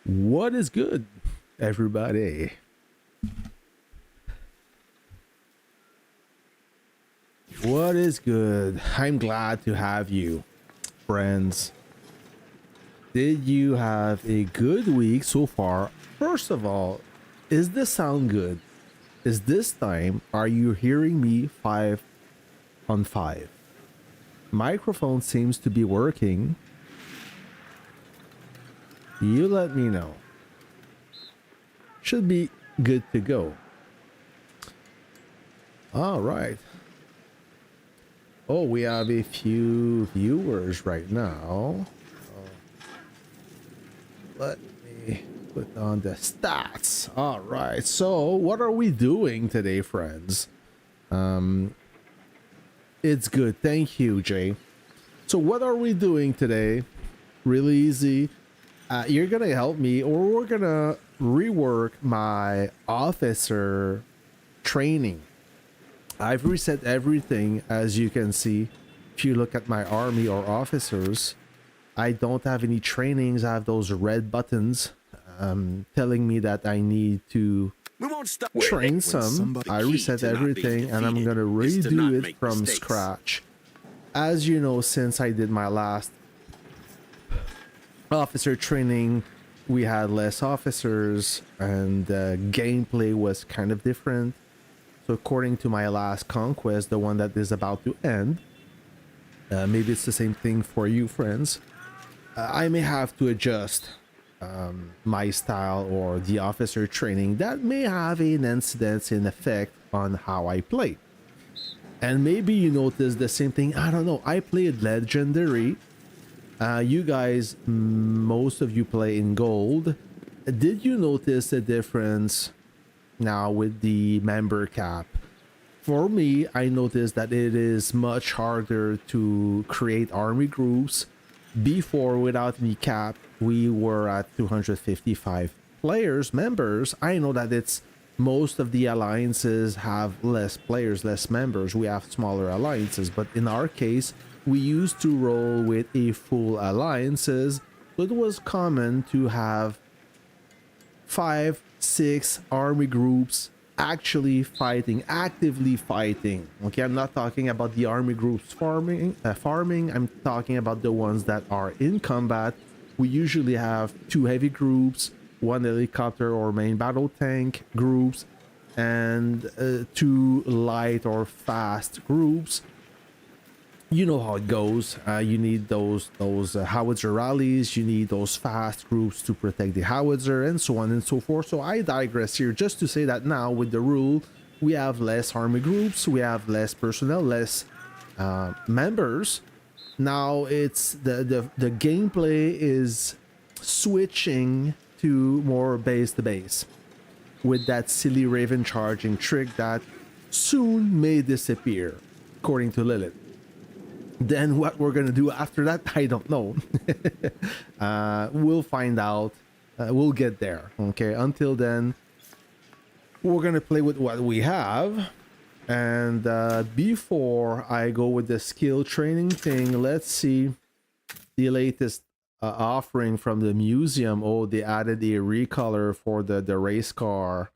What is good, everybody? What is good? I'm glad to have you, friends. Did you have a good week so far? First of all, is this sound good? Is this time, are you hearing me 5 on 5? Microphone seems to be working. You let me know. Should be good to go. All right. Oh, we have a few viewers right now. Let me put on the stats. All right. So, what are we doing today, friends? It's good. Thank you, Jay. So, what are we doing today? Really easy. You're gonna help me, or we're gonna rework my officer training. I've reset everything, as you can see. If you look at my army or officers, I don't have any trainings. I have those red buttons telling me that I need to train some. I reset everything and I'm gonna redo it from scratch. As you know, since I did my last officer training, we had less officers and gameplay was kind of different. So according to my last conquest, the one that is about to end, maybe it's the same thing for you, friends. I may have to adjust my style or the officer training. That may have an incidence in effect on how I play. And maybe you notice the same thing. I don't know. I played legendary. You guys, most of you play in gold. Did you notice a difference now with the member cap? For me, I noticed that it is much harder to create army groups. Before, without any cap, we were at 255 players, members. I know that it's most of the alliances have less players, less members. We have smaller alliances, but in our case, we used to roll with a full alliances. So it was common to have 5, 6 army groups actually fighting, actively fighting. Okay, I'm not talking about the army groups farming. I'm talking about the ones that are in combat. We usually have 2 heavy groups, 1 helicopter or main battle tank groups, and 2 light or fast groups. You know how it goes. You need those howitzer rallies. You need those fast groups to protect the howitzer, and so on and so forth. So I digress here just to say that now with the rule, we have less army groups, we have less personnel, less members. Now it's the gameplay is switching to more base to base with that silly Raven charging trick that soon may disappear, according to Lilith. Then what we're gonna do after that, I don't know. We'll find out. We'll get there. Okay, until then, we're gonna play with what we have. And before I go with the skill training thing, let's see the latest offering from the museum. Oh, they added a recolor for the race car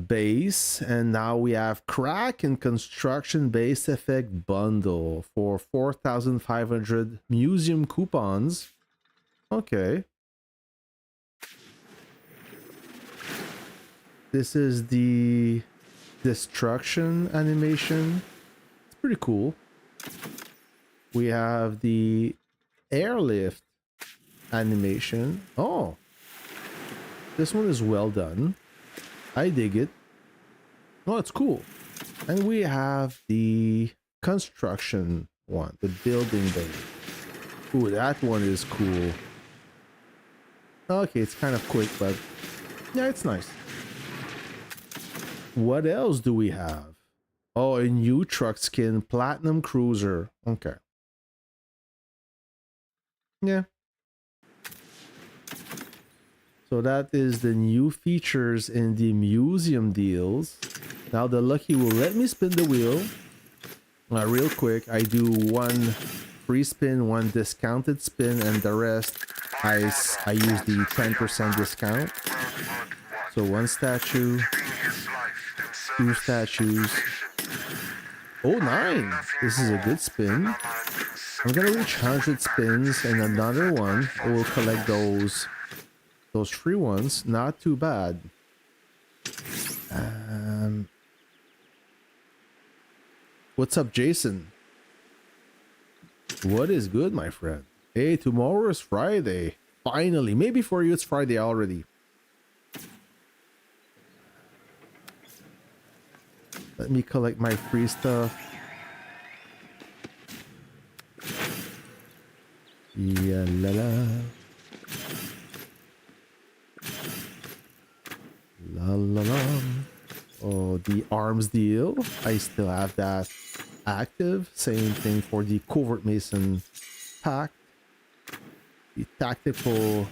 base, and now we have crack and construction base effect bundle for 4,500 museum coupons. Okay, this is the destruction animation. It's pretty cool. We have the airlift animation. Oh, this one is well done. I dig it. Oh, it's cool. And we have the construction one, the building bay. Ooh, that one is cool. Okay, it's kind of quick, but yeah, it's nice. What else do we have? Oh, a new truck skin, Platinum Cruiser. Okay. Yeah. So that is the new features in the museum deals. Now the lucky will let me spin the wheel real quick. I do one free spin, 1 discounted spin, and the rest I use the 10% discount. So 1 statue, 2 statues. Oh, 9! This is a good spin. I'm gonna reach 100 spins and another one. I will collect those free ones. Not too bad. What's up, Jason? What is good, my friend? Hey, tomorrow is Friday. Finally. Maybe for you it's Friday already. Let me collect my free stuff. Yeah, la la. La la la. Oh, the arms deal. I still have that active. Same thing for the covert mason pack. The tactical.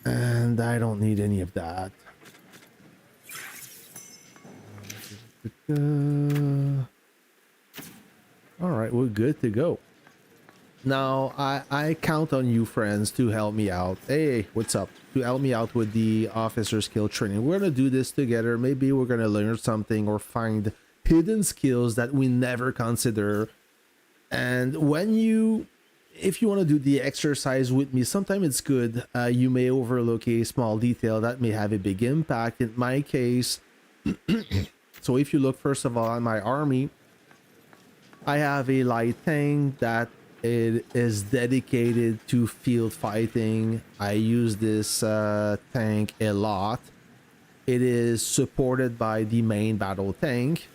And I don't need any of that. All right, we're good to go. Now, I count on you, friends, to help me out. Hey, what's up? To help me out with the officer skill training. We're going to do this together. Maybe we're going to learn something or find hidden skills that we never consider. And if you want to do the exercise with me, sometimes it's good. You may overlook a small detail that may have a big impact. In my case, so if you look first of all at my army, I have a light tank that it is dedicated to field fighting. I use this tank a lot. It is supported by the main battle tank,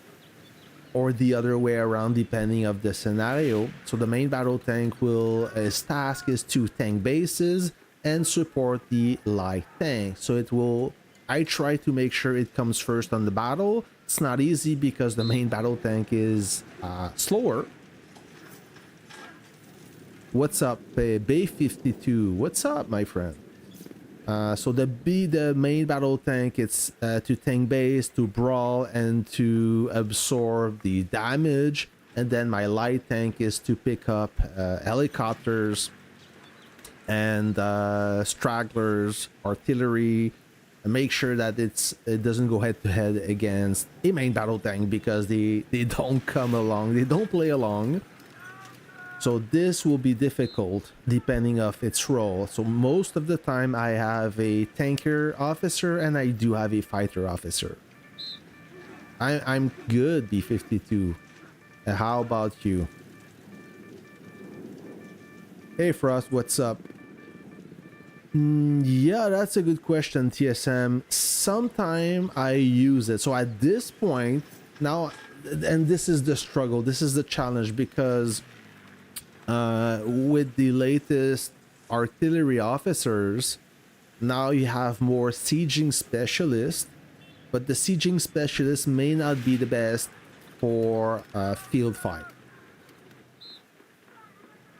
or the other way around depending of the scenario. So the main battle tank his task is to tank bases and support the light tank. So I try to make sure it comes first on the battle. It's not easy because the main battle tank is slower. What's up, Bay 52? What's up, my friend? So the main battle tank, it's to tank base, to brawl, and to absorb the damage. And then my light tank is to pick up helicopters and stragglers, artillery, and make sure that it doesn't go head to head against a main battle tank, because they don't come along, they don't play along. So this will be difficult depending of its role. So most of the time I have a tanker officer and I do have a fighter officer. I'm good, B52. How about you? Hey Frost, what's up? Yeah, that's a good question, TSM. Sometime I use it. So at this point now, and this is the struggle, this is the challenge, because with the latest artillery officers, now you have more sieging specialists, but the sieging specialists may not be the best for field fight.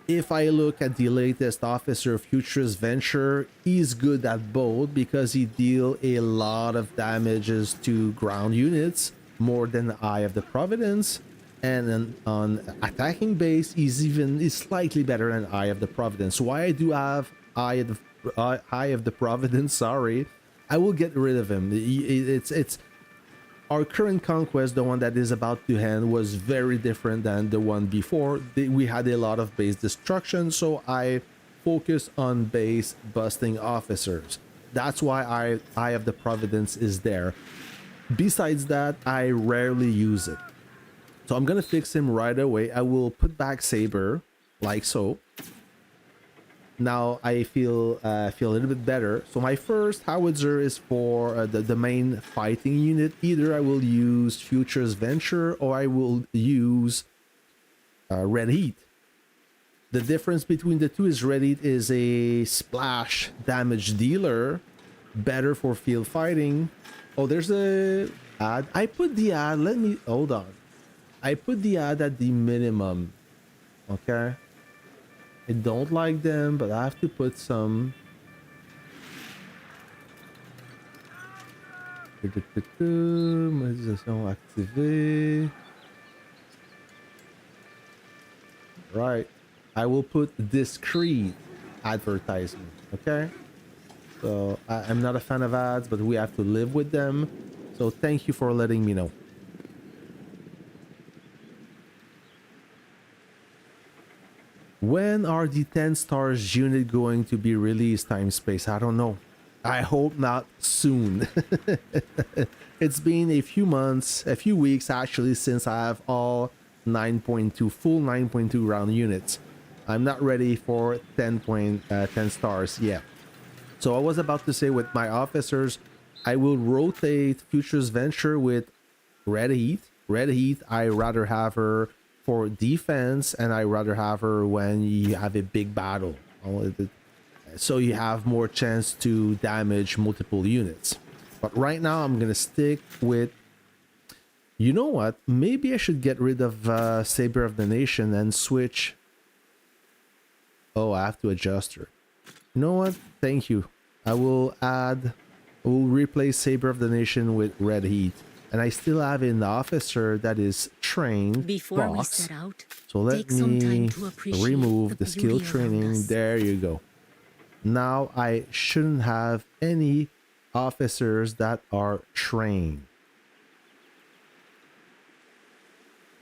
If I look at the latest officer, Futurist Venture, he's good at both because he deals a lot of damages to ground units, more than the Eye of the Providence. And then on attacking base, he's slightly better than Eye of the Providence. Why I do have Eye of the Providence, sorry, I will get rid of him. It's our current conquest, the one that is about to end, was very different than the one before. We had a lot of base destruction, so I focus on base busting officers. That's why Eye of the Providence is there. Besides that, I rarely use it. So I'm gonna fix him right away. I will put back Saber, like so. Now I feel a little bit better. So my first howitzer is for the main fighting unit. Either I will use Futurist Venture or I will use Red Heat. The difference between the two is Red Heat is a splash damage dealer, better for field fighting. Oh, there's a ad. I put the ad. Let me hold on. I put the ad at the minimum. Okay. I don't like them, but I have to put some. Modélisation activée. right? I will put discreet advertisement, okay? So I'm not a fan of ads, but we have to live with them. So thank you for letting me know. When are the 10 stars unit going to be released, time space? I don't know. I hope not soon. It's been a few months, a few weeks actually, since I have all 9.2 full 9.2 round units. I'm not ready for 10 stars yet. So I was about to say, with my officers, I will rotate Future's Venture with Red Heat. Red Heat, I rather have her for defense, and I rather have her when you have a big battle. So you have more chance to damage multiple units. But right now I'm gonna stick with, you know what, maybe I should get rid of Saber of the Nation and switch. Oh, I have to adjust her. You know what, thank you. I will replace Saber of the Nation with Red Heat, and I still have an officer that is trained Before box. we set out, So let me remove the skill training. There you go. Now I shouldn't have any officers that are trained.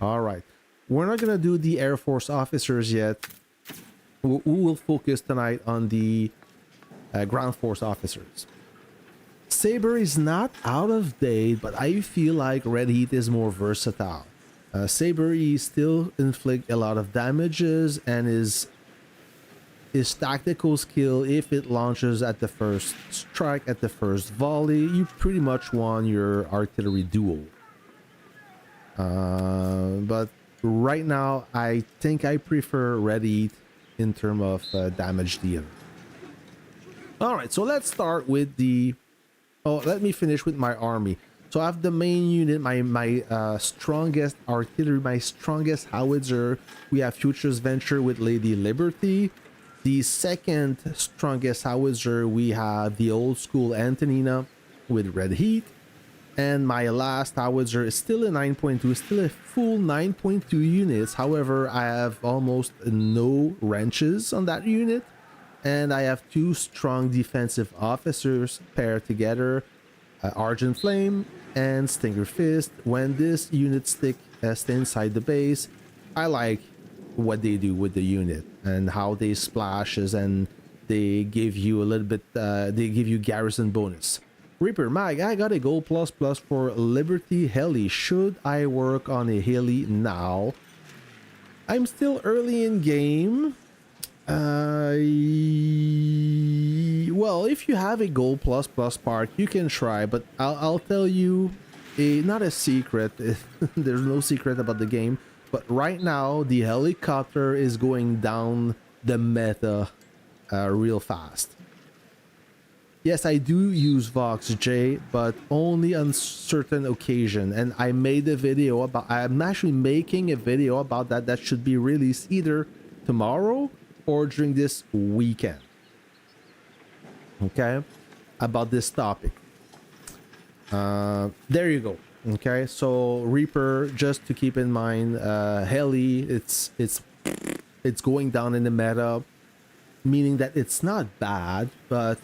All right. We're not going to do the Air Force officers yet. We will focus tonight on the ground force officers. Saber is not out of date, but I feel like Red Heat is more versatile. Saber still inflict a lot of damages, and his tactical skill, if it launches at the first strike, at the first volley, you pretty much won your artillery duel. But right now, I think I prefer Red Heat in terms of damage deal. All right, so let's start with the... Oh, let me finish with my army. So I have the main unit, my strongest artillery, my strongest howitzer. We have Future's Venture with Lady Liberty. The second strongest howitzer, we have the old school Antonina with Red Heat. And my last howitzer is still a 9.2, still a full 9.2 units. However, I have almost no wrenches on that unit. And I have two strong defensive officers paired together, Argent Flame and Stinger Fist. When this unit stay inside the base, I like what they do with the unit and how they splashes, and they give you a little bit, they give you garrison bonus. Reaper Mag, I got a gold plus for Liberty Heli. Should I work on a Heli now? I'm still early in game. Well, if you have a gold plus part, you can try, but I'll tell you not a secret. There's no secret about the game, but right now the helicopter is going down the meta real fast. Yes, I do use Vox J, but only on certain occasion, and I made a video about, I'm actually making a video about that should be released either tomorrow or during this weekend, okay, about this topic. There you go. Okay, so Reaper, just to keep in mind, Heli, it's going down in the meta, meaning that it's not bad, but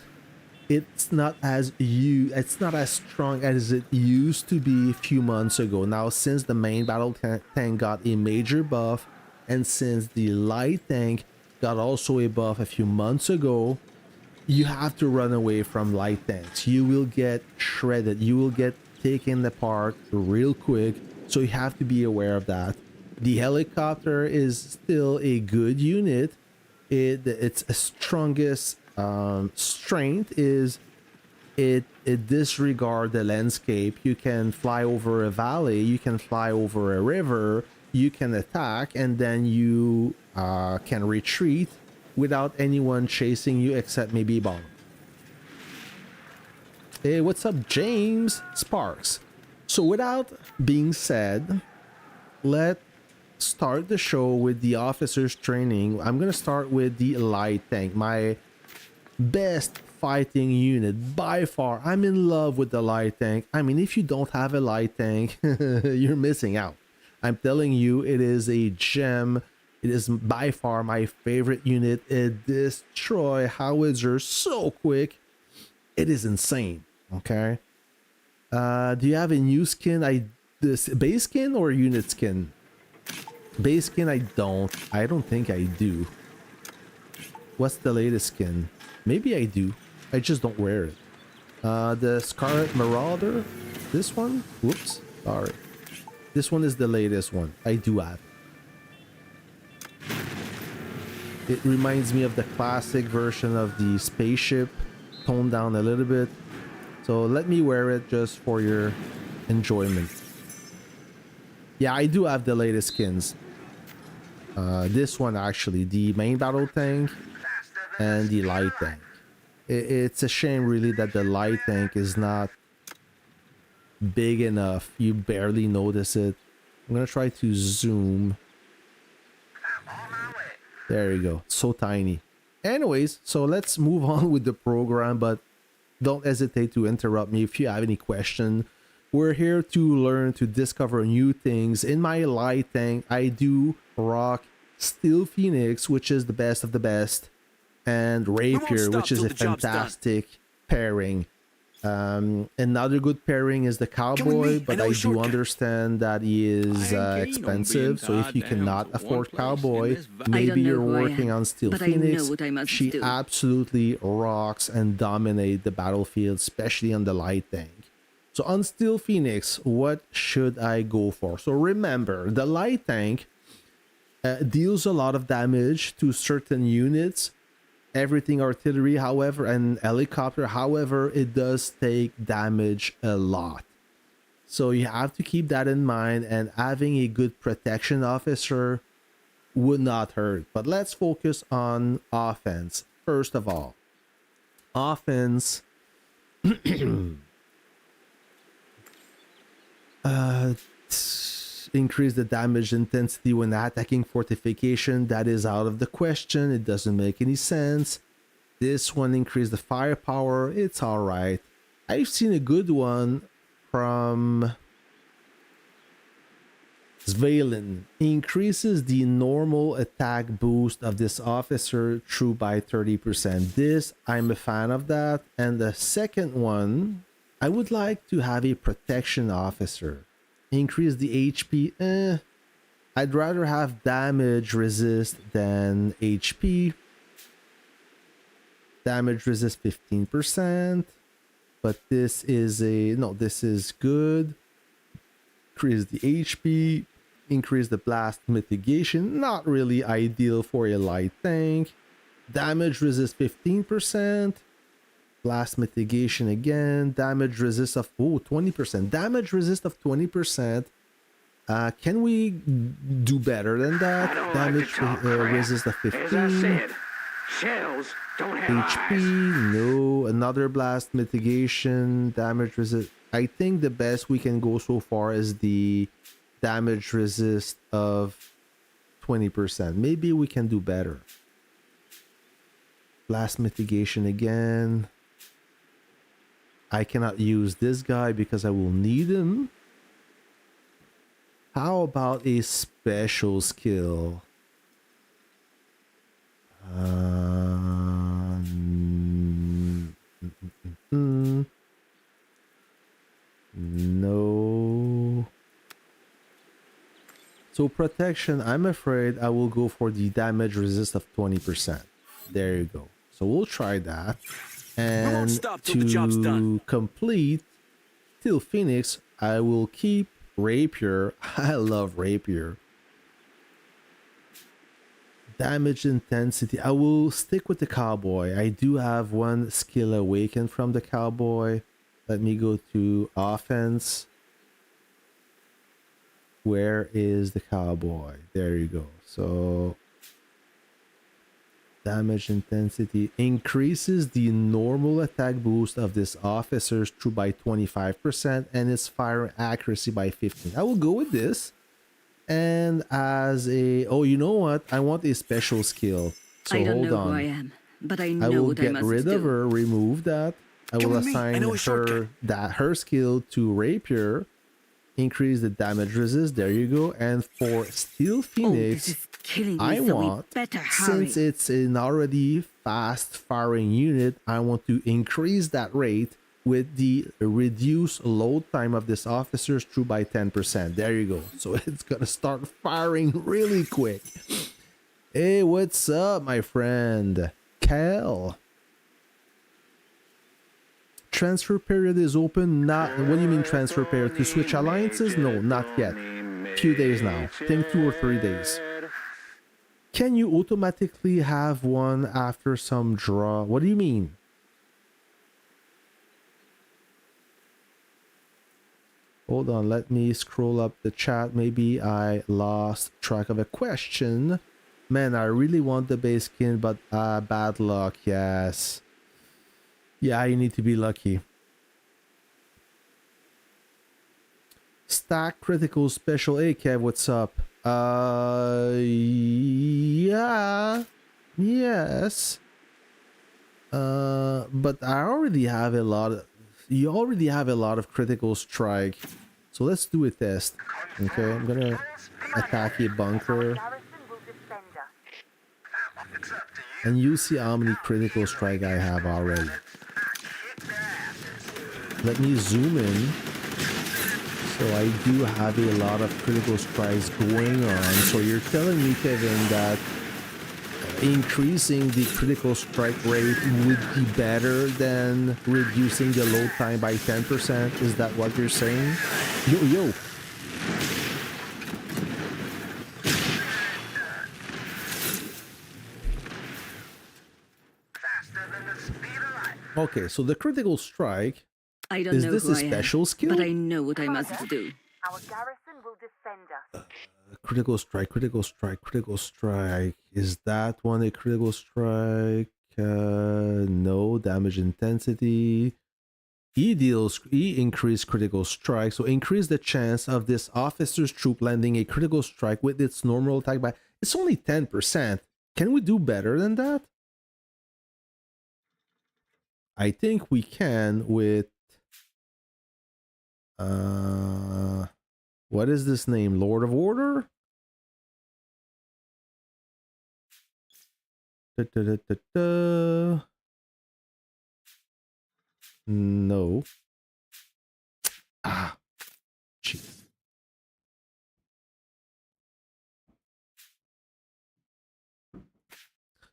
it's not as strong as it used to be a few months ago. Now, since the main battle tank got a major buff, and since the light tank got also a buff a few months ago, you have to run away from light tanks. You will get shredded. You will get taken apart real quick. So you have to be aware of that. The helicopter is still a good unit. Its strongest strength is it disregards the landscape. You can fly over a valley. You can fly over a river. You can attack, and then you can retreat without anyone chasing you except maybe bomb. Hey, what's up, James Sparks? So without being said, let's start the show with the officers training. I'm gonna start with the light tank, my best fighting unit by far. I'm in love with the light tank. I mean, if you don't have a light tank, you're missing out. I'm telling you, it is a gem It is by far my favorite unit. It destroys howitzers so quick. It is insane. Okay. Do you have a new skin? This base skin or unit skin? Base skin, I don't think I do. What's the latest skin? Maybe I do. I just don't wear it. The Scarlet Marauder. This one? Whoops. Sorry. This one is the latest one. I do have. It reminds me of the classic version of the spaceship, toned down a little bit. So let me wear it just for your enjoyment. Yeah, I do have the latest skins. This one actually, the main battle tank and the light tank. It's a shame really that the light tank is not big enough. You barely notice it. I'm gonna try to zoom. There you go. So tiny. Anyways, so let's move on with the program, but don't hesitate to interrupt me if you have any question. We're here to learn, to discover new things. In my light tank, I do rock Steel Phoenix, which is the best of the best, and Rapier, which is a fantastic pairing. Another good pairing is the Cowboy, but I do understand that he is expensive. So if you cannot afford Cowboy, maybe you're working on Steel Phoenix. She absolutely rocks and dominates the battlefield, especially on the light tank. So on Steel Phoenix, what should I go for? So remember, the light tank deals a lot of damage to certain units. Everything artillery, however, and helicopter, however, it does take damage a lot. So you have to keep that in mind, and having a good protection officer would not hurt. But let's focus on offense. First of all, offense increase the damage intensity when attacking fortification. That is out of the question. It doesn't make any sense. This one increase the firepower. It's all right. I've seen a good one from Svalen. Increases the normal attack boost of this officer through by 30%. This, I'm a fan of that. And the second one, I would like to have a protection officer. Increase the HP. I'd rather have damage resist than HP. Damage resist 15%. But this is this is good. Increase the HP. Increase the blast mitigation. Not really ideal for a light tank. Damage resist 15%. Blast mitigation again. Damage resist of 20%. Damage resist of 20%. Can we do better than that? Damage resist of 15. Shells don't have HP. eyes. No. Another blast mitigation. Damage resist. I think the best we can go so far is the damage resist of 20%. Maybe we can do better. Blast mitigation again. I cannot use this guy because I will need him. How about a special skill? No. So protection, I'm afraid I will go for the damage resist of 20%. There you go. So we'll try that. And to complete Steel Phoenix, I will keep Rapier. I love Rapier. Damage intensity, I will stick with the Cowboy. I do have one skill awakened from the Cowboy. Let me go to offense. Where is the Cowboy? There you go. So damage intensity increases the normal attack boost of this officer's true by 25% and its fire accuracy by 15. I will go with this. And as a you know what? I want a special skill. So I don't hold know on. who I am, but I know I will what I get must rid do. of her, remove that. I will assign her skill to Rapier. increase the damage resist. There you go. And for Steel Oh, Phoenix, this is killing me, I so want, we better hurry. since it's an already fast firing unit, I want to increase that rate with the reduced load time of this officer's troop by 10%. There you go. So it's gonna start firing really quick. Hey, what's up, my friend? Cal. Transfer period is open. Not, what do you mean transfer period? To switch alliances? No, not yet. Few days now. Think 2 or 3 days. Can you automatically have one after some draw? What do you mean? Hold on, let me scroll up the chat. Maybe I lost track of a question. Man, I really want the base skin, but bad luck, yes. Yeah, you need to be lucky. Stack critical special. Hey Kev, what's up? Yeah. Yes. But I already have a lot of, you already have a lot of critical strike. So let's do a test. Okay, I'm gonna attack a bunker. And you see how many critical strike I have already. Let me zoom in. So I do have a lot of critical strikes going on. So you're telling me, Kevin, that increasing the critical strike rate would be better than reducing the load time by 10%? Is that what you're saying? Yo. Okay, so the critical strike, I don't is know this who a I am, special skill? but I know what I must do. Our garrison will defend us. Critical strike, critical strike, critical strike. Is that one a critical strike? No. Damage intensity. E increase critical strike, so increase the chance of this officer's troop landing a critical strike with its normal attack by, it's only 10%. Can we do better than that? I think we can with what is this name? Lord of Order? No. Ah, jeez.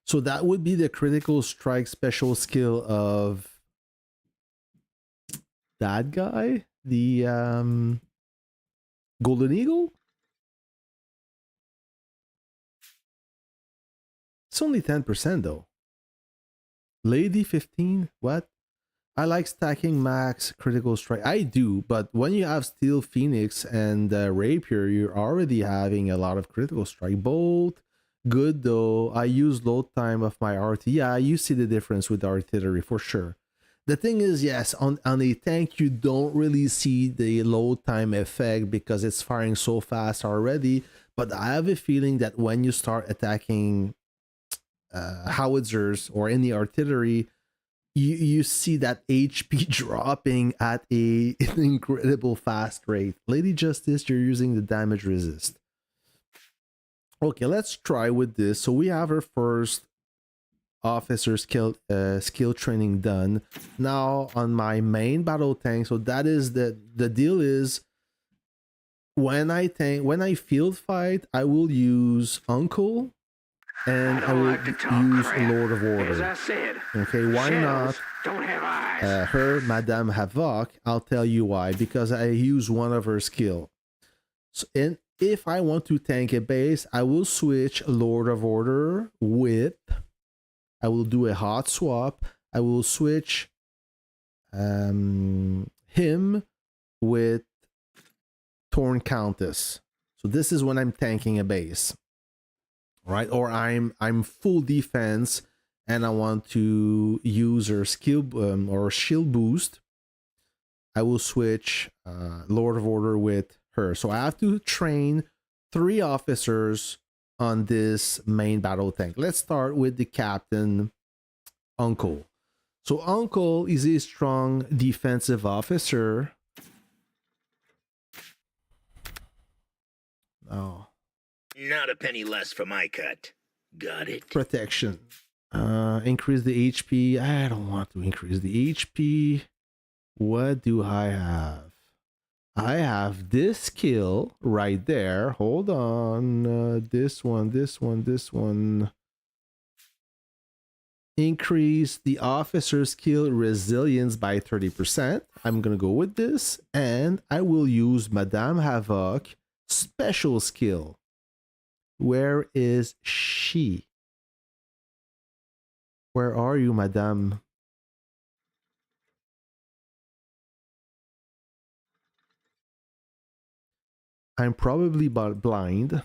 So that would be the critical strike special skill of that guy, the Golden Eagle. It's only 10% though. Lady 15, what? I like stacking max critical strike. I do, but when you have Steel Phoenix and Rapier, you're already having a lot of critical strike. Both good though. I use load time of my RT. Yeah, you see the difference with artillery for sure. The thing is, yes, on a tank, you don't really see the load time effect because it's firing so fast already. But I have a feeling that when you start attacking howitzers or any artillery, you see that HP dropping at an incredible fast rate. Lady Justice, you're using the damage resist. Okay, let's try with this. So we have our first officer skill training done. Now on my main battle tank, so that is the deal is when I field fight, I will use Uncle and I will use Lord of Order. Okay, why not Don't have eyes. her, Madame Havoc? I'll tell you why. Because I use one of her skill. So, and if I want to tank a base, I will switch Lord of Order with. I will do a hot swap. I will switch him with Torn Countess. So this is when I'm tanking a base, right? Or I'm full defense and I want to use her skill or shield boost. I will switch Lord of Order with her. So I have to train 3 officers on this main battle tank. Let's start with the captain, Uncle. So Uncle is a strong defensive officer. Oh, Not a penny less for my cut. Got it? protection. Increase the HP. I don't want to increase the HP. What do I have? I have this skill right there. Hold on. This one. Increase the officer's skill resilience by 30%. I'm gonna go with this, and I will use Madame Havoc special skill. Where is she? Where are you, Madame? I'm probably blind.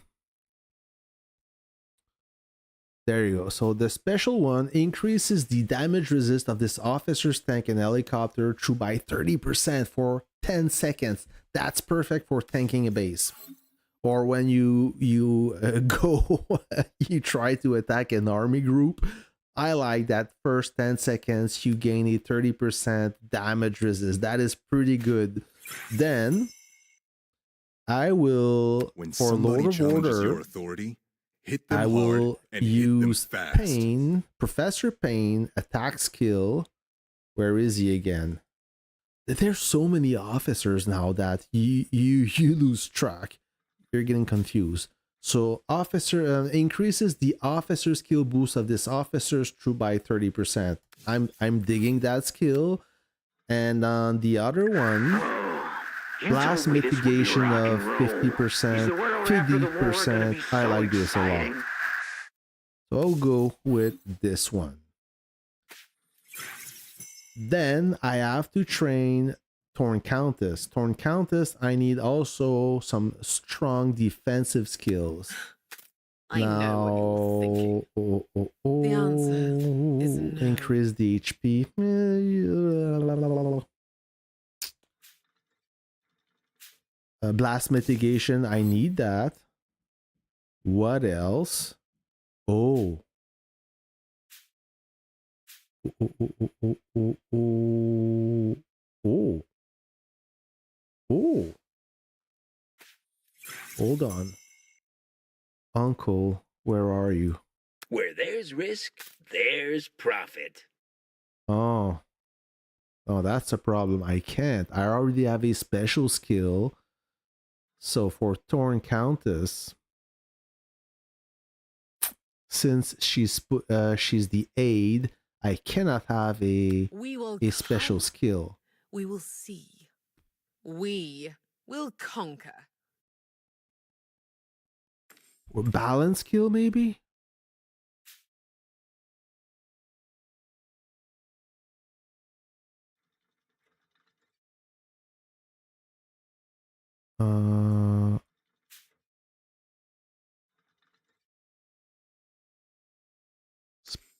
There you go. So the special one increases the damage resist of this officer's tank and helicopter through by 30% for 10 seconds. That's perfect for tanking a base. Or when you go, you try to attack an army group. I like that first 10 seconds you gain a 30% damage resist. That is pretty good. Then I will, When for somebody Lord of challenges your Order, authority, hit them I hard will and use hit them fast. Pain, Professor Pain, attack skill. Where is he again? There's so many officers now that you lose track. You're getting confused. So officer increases the officer skill boost of this officer's troop by 30%. I'm digging that skill. And on the other one, You blast told me this would be mitigation rock of and roll. 50%, Is the world after the war gonna 50%. be I so like this a lot. exciting? So I'll go with this one. Then I have to train Torn Countess. Torn Countess, I need also some strong defensive skills. I know what you're thinking. The answer is no. Increase the HP. Blast mitigation, I need that. What else? Oh. Oh. Hold on. Uncle, where are you? Where there's risk, there's profit. Oh. Oh, that's a problem. I can't. I already have a special skill. So for Torn Countess, since she's the aide, I cannot have a special skill. We will see. We will conquer. Or balance skill, maybe?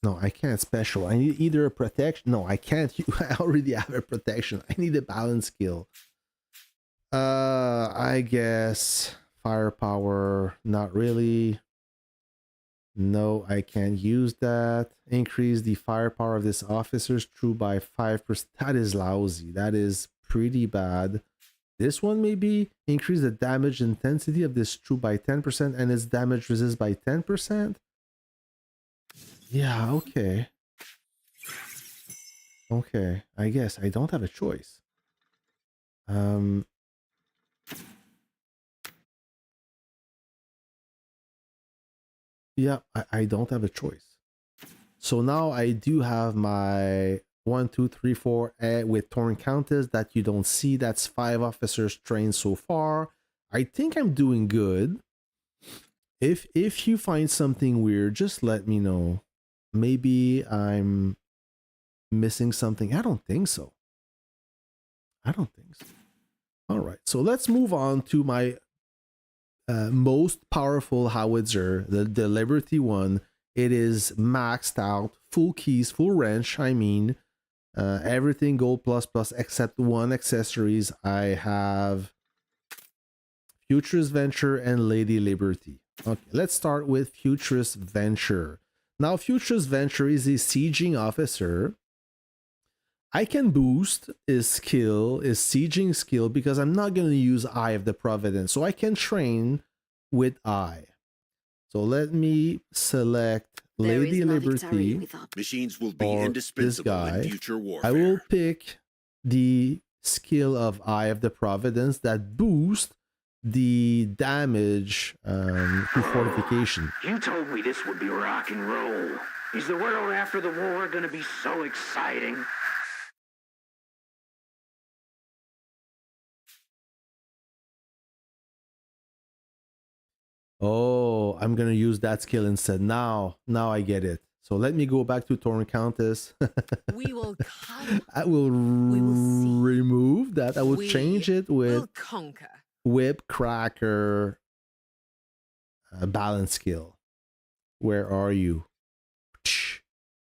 No, I can't special. I need either a protection. No, I can't. I already have a protection. I need a balance skill. I guess firepower. Not really. No, I can't use that. Increase the firepower of this officer's troop by 5%. That is lousy. That is pretty bad. This one maybe increase the damage intensity of this troop by 10% and its damage resist by 10%. Yeah, okay. Okay, I guess I don't have a choice. Yeah, I don't have a choice. So now I do have my 1, 2, 3, 4 with Torn Countess that you don't see. That's 5 officers trained so far. I think I'm doing good. If you find something weird, just let me know. Maybe I'm missing something. I don't think so. All right, so let's move on to my most powerful howitzer, the Liberty one. It is maxed out, full keys, full wrench. I mean, everything gold plus except one accessories. I have Futurist Venture and Lady Liberty. Okay, let's start with Futurist Venture. Now, Futurist Venture is a sieging officer. I can boost his skill, his sieging skill, because I'm not going to use Eye of the Providence. So I can train with I. So let me select There is Lady no victory Liberty without Machines will be or this indispensable guy. in future warfare. I will pick the skill of Eye of the Providence that boosts the damage to fortification. You told me this would be rock and roll. Is the world after the war gonna be so exciting? Oh, I'm gonna use that skill instead. Now I get it. So let me go back to Torn Countess. We will come. I will will see. remove that. I will We change it with will conquer. Whip Cracker balance skill. Where are you?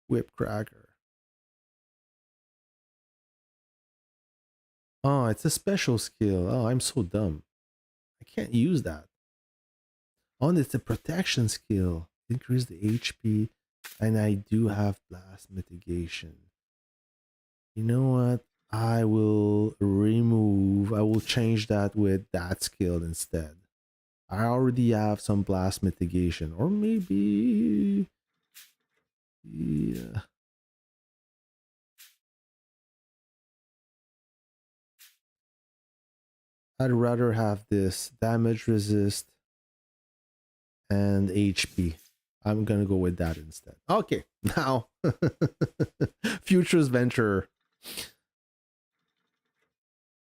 Whip Cracker. Oh, it's a special skill. Oh, I'm so dumb. I can't use that. Oh, it's a protection skill. Increase the HP. And I do have blast mitigation. You know what? I will change that with that skill instead. I already have some blast mitigation. Or maybe... Yeah. I'd rather have this damage resist and HP. I'm gonna go with that instead. Okay, now Future's Venture.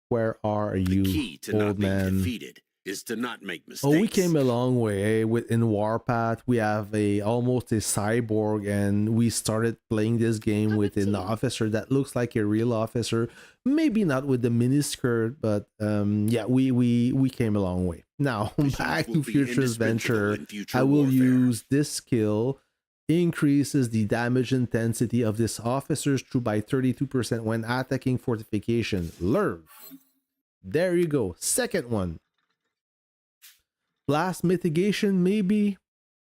Where are you, The key to old not being man? defeated is to not make mistakes. Oh, we came a long way. In Warpath, we have almost a cyborg, and we started playing this game with an officer that looks like a real officer. Maybe not with the miniskirt, but yeah, we came a long way. Now back to Future's Venture. I will use this skill. Increases the damage intensity of this officer's troop by 32% when attacking fortification. Learn. There you go. Second one. Blast mitigation, maybe.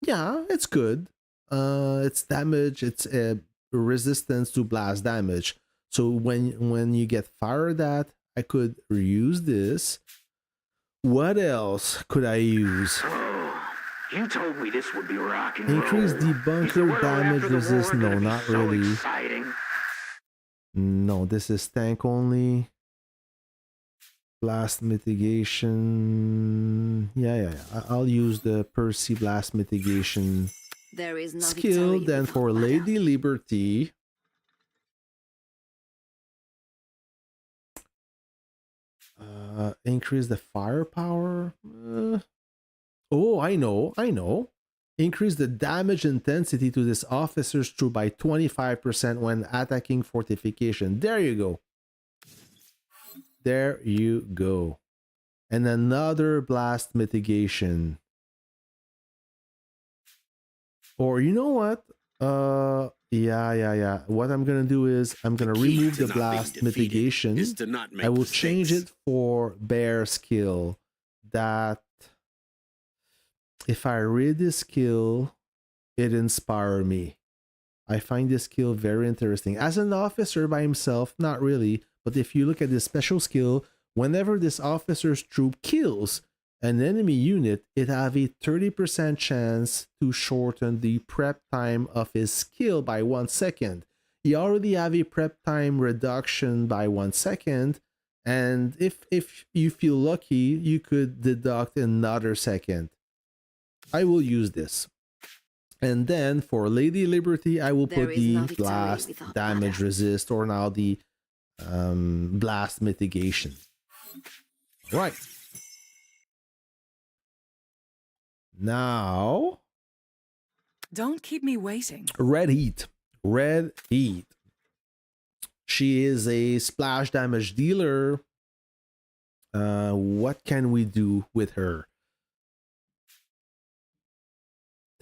Yeah, it's good. It's damage. It's a resistance to blast damage. So when you get fired at, I could reuse this. What else could I use? You told me this would be rock and roll. Increase the bunker damage resist. No, not really. Exciting? No, this is tank only. Blast mitigation. Yeah. I'll use the Percy blast mitigation there is no skill. victory Then without for battle. Lady Liberty, increase the firepower. Oh, I know. Increase the damage intensity to this officer's troop by 25% when attacking fortification. There you go. There you go. And another blast mitigation. Or you know what? Yeah. What I'm gonna do is I'm gonna remove the blast mitigation. I will change it for bear skill. That if I read this skill, it inspires me. I find this skill very interesting. As an officer by himself, not really. But if you look at this special skill, whenever this officer's troop kills an enemy unit, it have a 30% chance to shorten the prep time of his skill by 1 second. You already have a prep time reduction by 1 second. And if you feel lucky, you could deduct another second. I will use this. And then for Lady Liberty, I will There put is the no victory blast without damage battle. resist, or now the blast mitigation. Right. Now, Don't keep me waiting. Red Heat. Red Heat. She is a splash damage dealer. What can we do with her?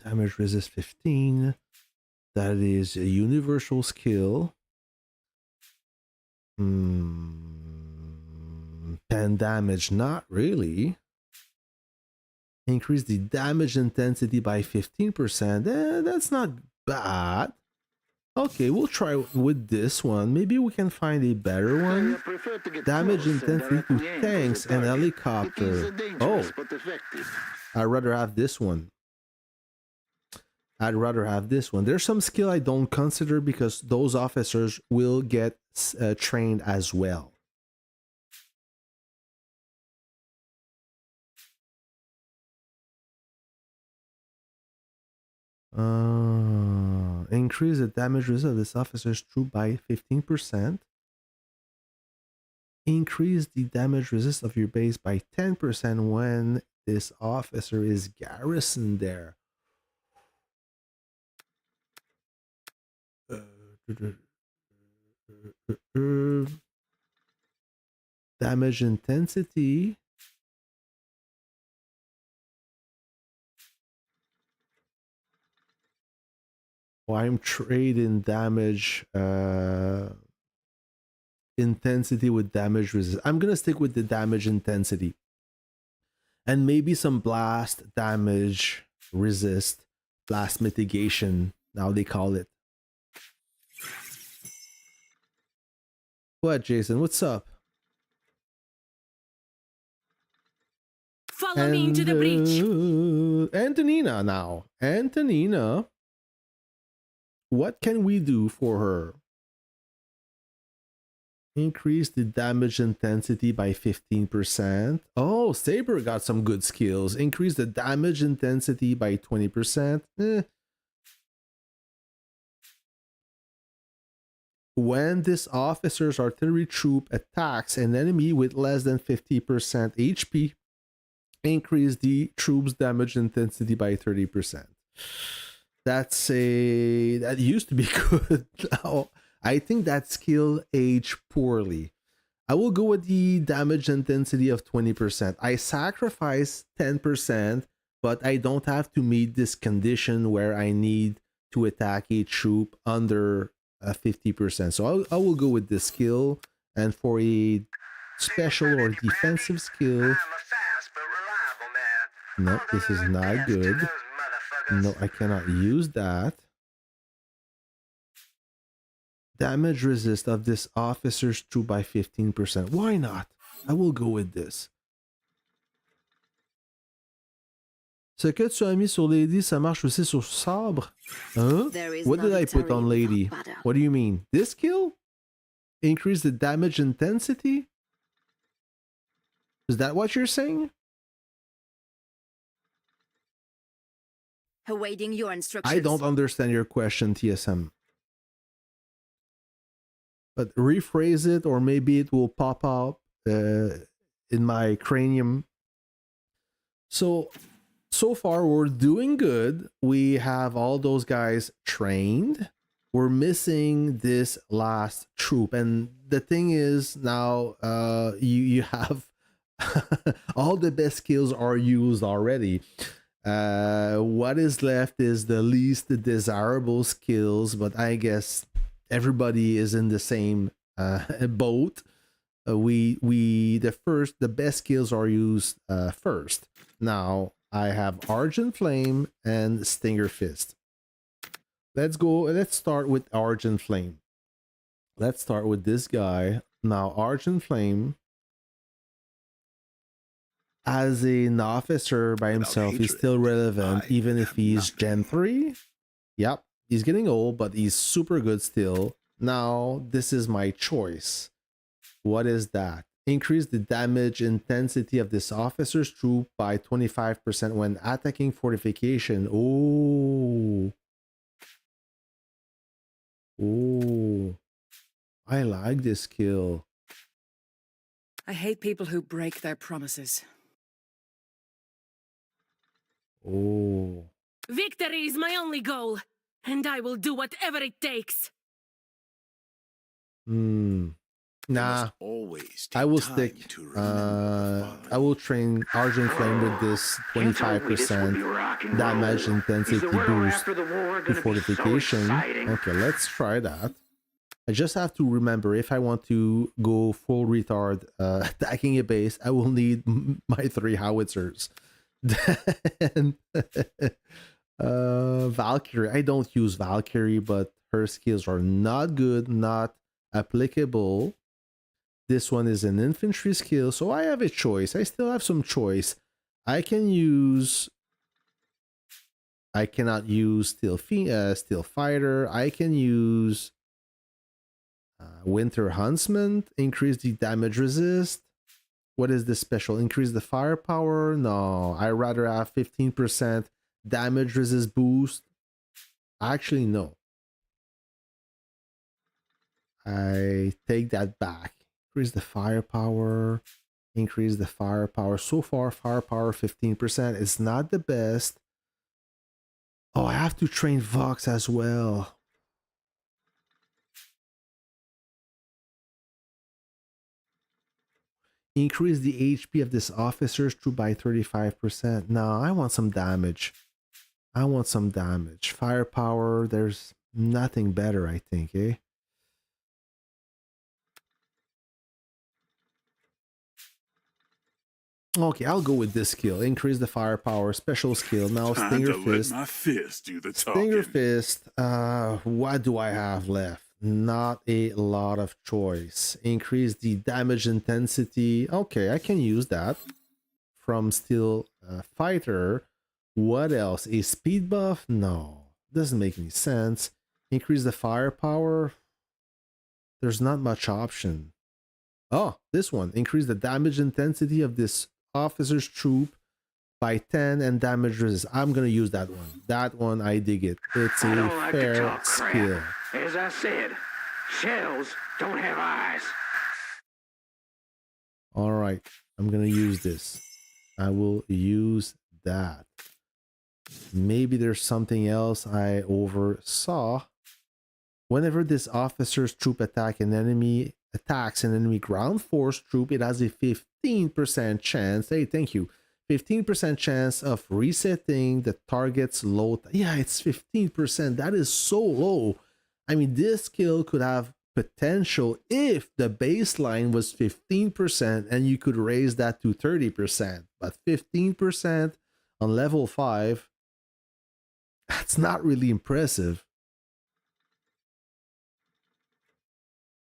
Damage resist 15. That is a universal skill. 10 damage, not really. Increase the damage intensity by 15%. That's not bad. Okay, we'll try with this one. Maybe we can find a better one. Damage intensity to tanks and helicopter. Oh, I'd rather have this one. I'd rather have this one. There's some skill I don't consider because those officers will get trained as well. Increase the damage resist of this officer's troop by 15%. Increase the damage resist of your base by 10% when this officer is garrisoned there. Damage intensity. I'm trading damage intensity with damage resist. I'm gonna stick with the damage intensity and maybe some blast damage resist, blast mitigation, now they call it. What, Jason? What's up? Follow me into the breach. Antonina now. Antonina. What can we do for her? Increase the damage intensity by 15%. Oh, Saber got some good skills. Increase the damage intensity by 20%. When this officer's artillery troop attacks an enemy with less than 50% HP, increase the troop's damage intensity by 30%. That used to be good. Now, I think that skill aged poorly. I will go with the damage intensity of 20%. I sacrifice 10%, but I don't have to meet this condition where I need to attack a troop under 50%. So I will go with this skill. And for a special or defensive skill, no, this is not good. No, I cannot use that. Damage resist of this officer's troop by 15%. Why not? I will go with this. Ce que tu as mis sur Lady, ça marche aussi sur Sabre? Huh? What did I put on Lady? What do you mean? This skill? Increase the damage intensity? Is that what you're saying? Awaiting your instructions. I don't understand your question, TSM. But rephrase it, or maybe it will pop up in my cranium. So far we're doing good. We have all those guys trained. We're missing this last troop, and the thing is now you have all the best skills are used already. What is left is the least desirable skills, but I guess everybody is in the same boat. The best skills are used first. Now I have Argent Flame and Stinger Fist. Let's go. Let's start with Argent Flame. Let's start with this guy. Now Argent Flame, as an officer by himself, he's still relevant, even if he's Gen 3. Yep, he's getting old, but he's super good still. Now, this is my choice. What is that? Increase the damage intensity of this officer's troop by 25% when attacking fortification. Oh. Oh. I like this skill. I hate people who break their promises. Oh. Victory is my only goal, and I will do whatever it takes. Nah, I will stick. I will train Argent Flame with this 25% damage intensity boost to fortification. Okay, let's try that. I just have to remember, if I want to go full retard attacking a base, I will need my 3 howitzers. Then Valkyrie. I don't use Valkyrie, but Her skills are not good, not applicable. This one is an infantry skill, so I have a choice. I still have some choice. I cannot use steel fighter. I can use winter huntsman, increase the damage resist. What is this special? Increase the firepower? No, I rather have 15% damage resist boost. Actually, no. I take that back. Increase the firepower. Increase the firepower. So far, firepower 15%. It's not the best. Oh, I have to train Vox as well. Increase the HP of this officer's troop by 35%. No, I want some damage. I want some damage. Firepower, there's nothing better, I think, eh? Okay, I'll go with this skill. Increase the firepower, special skill. Now Stinger Fist. Let my fist do the Stinger talking. Fist, what do I have left? Not a lot of choice. Increase the damage intensity. Okay, I can use that. From Steel Fighter. What else? A speed buff? No, doesn't make any sense. Increase the firepower. There's not much option. Oh, this one. Increase the damage intensity of this officer's troop by 10 and damage resist. I'm gonna use that one. That one, I dig it. It's I a don't like to fair talk crap. skill. As I said, shells don't have eyes. All right, I'm gonna use this. I will use that. Maybe there's something else I oversaw. Whenever this officer's troop attacks an enemy ground force troop, it has a 15% chance. Hey, thank you. 15% chance of resetting the target's low. Yeah, it's 15%. That is so low. I mean, this skill could have potential if the baseline was 15% and you could raise that to 30%. But 15% on level 5, that's not really impressive.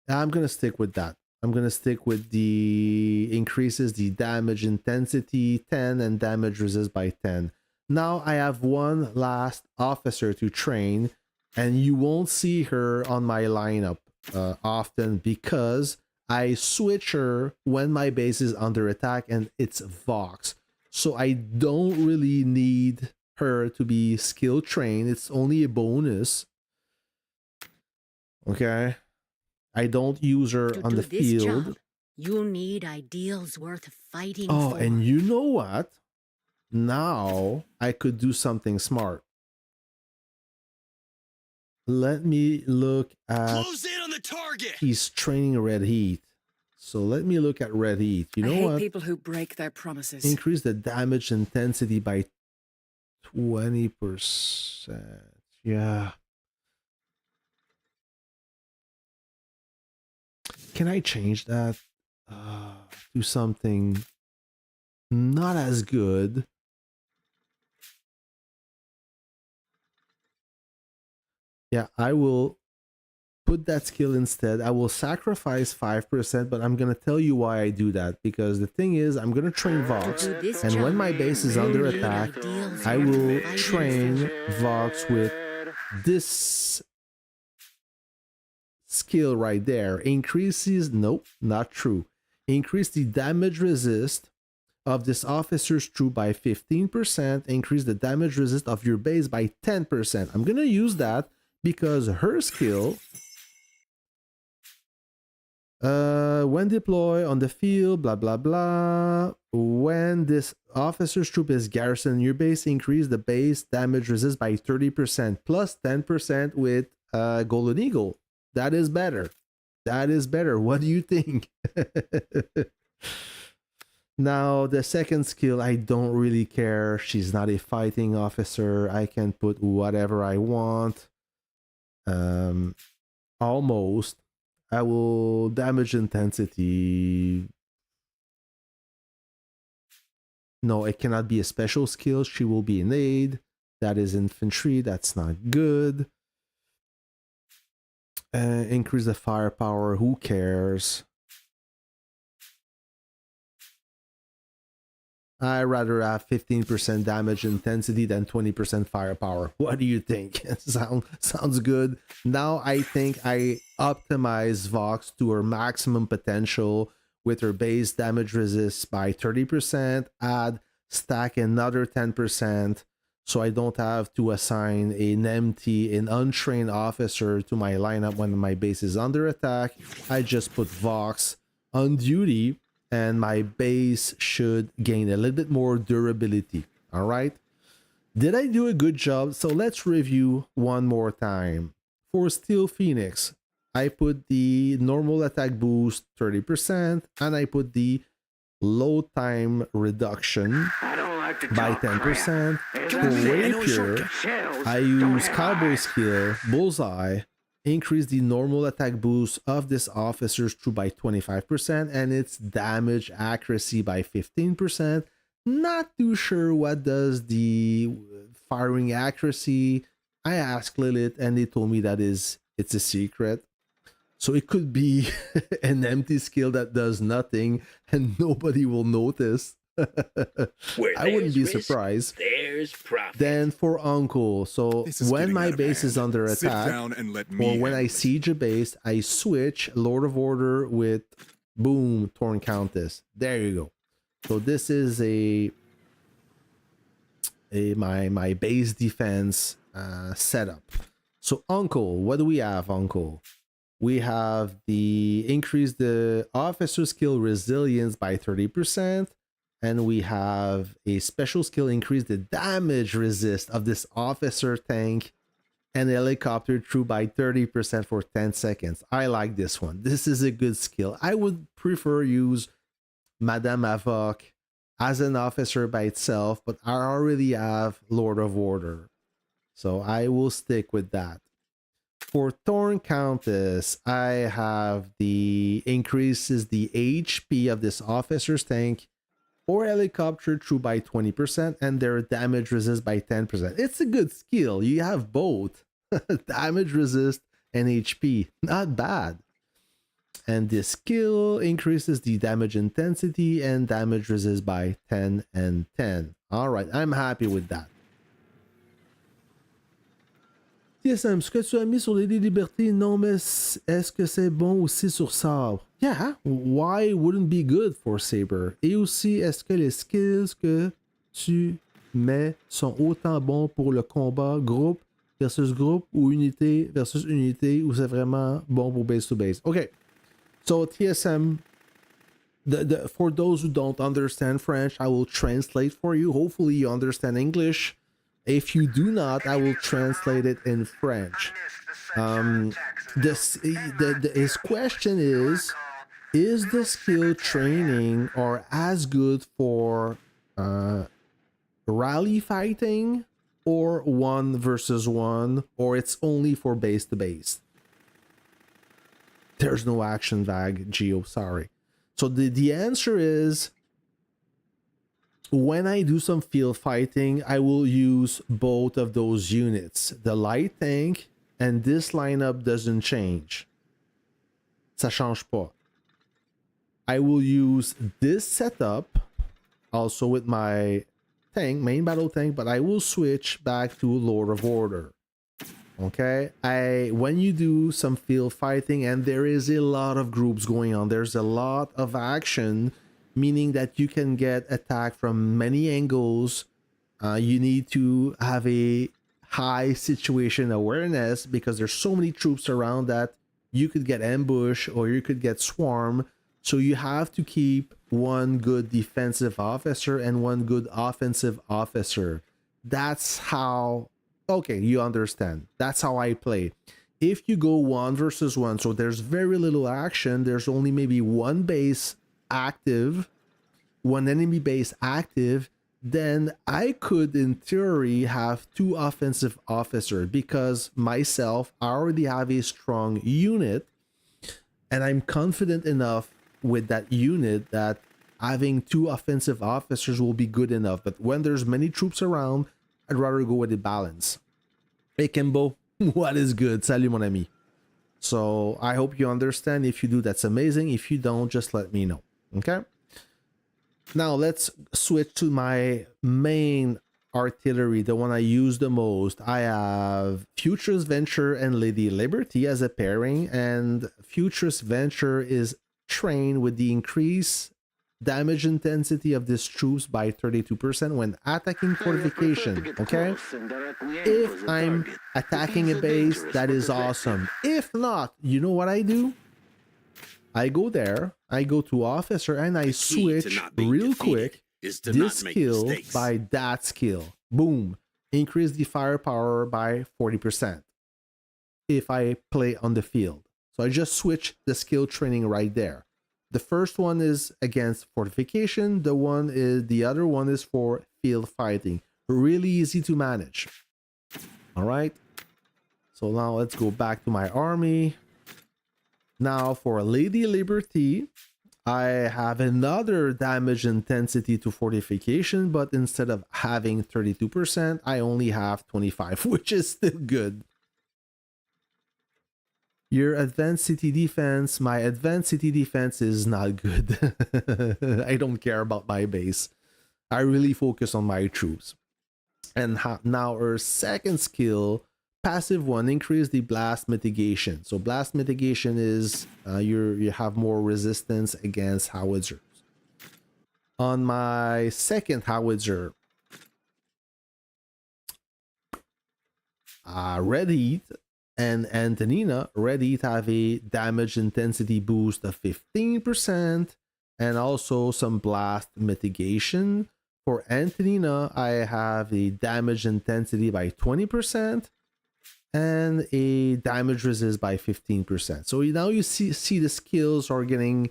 I'm going to stick with that. I'm going to stick with the increases the damage intensity 10 and damage resist by 10. Now I have one last officer to train, and you won't see her on my lineup often because I switch her when my base is under attack, and it's Vox. So I don't really need her to be skill trained. It's only a bonus. Okay. I don't use her To on do the this field. job, you need ideals worth fighting Oh, for. and you know what? Now I could do something smart. Let me look at... Close in on the target. He's training Red Heat. So let me look at Red Heat. You I know hate what? people who break their promises. Increase the damage intensity by 20%. Yeah. Can I change that to something not as good? Yeah, I will put that skill instead. I will sacrifice 5%, but I'm going to tell you why I do that. Because the thing is, I'm going to train Vox, To do this and when job, my base is you under need attack, ideals I worth will fighting train for. Vox with this skill right there. Increases, nope, not true. Increase the damage resist of this officer's troop by 15%. Increase the damage resist of your base by 10%. I'm gonna use that because her skill, when deployed on the field, blah blah blah. When this officer's troop is garrisoned in your base, increase the base damage resist by 30% plus 10% with Golden Eagle. That is better. That is better. What do you think? Now, the second skill, I don't really care. She's not a fighting officer. I can put whatever I want. Almost. I will damage intensity. No, it cannot be a special skill. She will be an aid. That is infantry. That's not good. Increase the firepower. Who cares? I rather have 15% damage intensity than 20% firepower. What do you think? Sounds good. Now I think I optimize Vox to her maximum potential with her base damage resist by 30%, add stack another 10%, so I don't have to assign an untrained officer to my lineup when my base is under attack. I just put Vox on duty, and my base should gain a little bit more durability. All right. Did I do a good job? So let's review one more time. For Steel Phoenix, I put the normal attack boost 30%, and I put the load time reduction by 10%. For Rapier, I use Cowboy Skill, Bullseye, increase the normal attack boost of this officer's troop by 25% and its damage accuracy by 15%. Not too sure what does the firing accuracy. I asked Lilith and they told me that it's a secret. So it could be an empty skill that does nothing and nobody will notice. I wouldn't be surprised. There's profit. Then for Uncle, so when my base is under attack, or when I siege a base, I switch Lord of Order with boom, Torn Countess. There you go. So this is my base defense setup. So Uncle, what do we have, Uncle? We have the increase the officer skill resilience by 30%. And we have a special skill increase the damage resist of this officer tank and helicopter troop by 30% for 10 seconds. I like this one. This is a good skill. I would prefer use Madame Avoc as an officer by itself, but I already have Lord of Order. So I will stick with that. For Torn Countess, I have the increases the HP of this officer's tank or helicopter troop by 20% and their damage resist by 10%. It's a good skill. You have both damage resist and HP. Not bad. And this skill increases the damage intensity and damage resist by 10 and 10. All right, I'm happy with that. TSM, ce que tu as mis sur les libertés, non, mais est-ce que c'est bon aussi sur Sabre? Yeah, why wouldn't be good for Saber? Et aussi, est-ce que les skills que tu mets sont autant bons pour le combat groupe versus groupe ou unité versus unité ou c'est vraiment bon pour base to base? Okay, so TSM, for those who don't understand French, I will translate for you. Hopefully you understand English. If you do not, I will translate it in French. His question is the skill training or as good for rally fighting or 1 versus 1, or it's only for base to base? There's no action VAG, Geo, sorry. So the answer is, when I do some field fighting, I will use both of those units. The light tank and this lineup doesn't change. Ça change pas. I will use this setup also with my tank, main battle tank, but I will switch back to Lord of Order. Okay, when you do some field fighting and there is a lot of groups going on, there's a lot of action, meaning that you can get attacked from many angles. You need to have a high situation awareness because there's so many troops around that you could get ambushed or you could get swarmed. So you have to keep one good defensive officer and one good offensive officer. That's how, okay, you understand. That's how I play. If you go 1 versus 1, so there's very little action, there's only maybe one base active, one enemy base active, then I could in theory have 2 offensive officers because myself, I already have a strong unit and I'm confident enough with that unit that having 2 offensive officers will be good enough. But when there's many troops around, I'd rather go with a balance. Hey Kimbo, what is good? Salut mon ami. So I hope you understand. If you do, that's amazing. If you don't, just let me know. Okay. Now let's switch to my main artillery, the one I use the most. I have Futurist Venture and Lady Liberty as a pairing, and Futurist Venture is trained with the increased damage intensity of these troops by 32% when attacking fortification. Okay, if I'm attacking a base, that is awesome. If not, you know what I do? I go there, I go to officer, and I switch real quick this skill by that skill. Boom. Increase the firepower by 40% if I play on the field. So I just switch the skill training right there. The first one is against fortification. The other one is for field fighting. Really easy to manage. All right. So now let's go back to my army. Now for Lady Liberty, I have another damage intensity to fortification, but instead of having 32%, I only have 25, which is still good. Your advanced city defense, my advanced city defense is not good. I don't care about my base. I really focus on my troops. And now our second skill, passive one, increase the blast mitigation. So blast mitigation is you have more resistance against howitzers. On my second howitzer, Red Heat and Antonina. Red Heat have a damage intensity boost of 15% and also some blast mitigation. For Antonina, I have a damage intensity by 20% and a damage resist by 15%. So now you see the skills are getting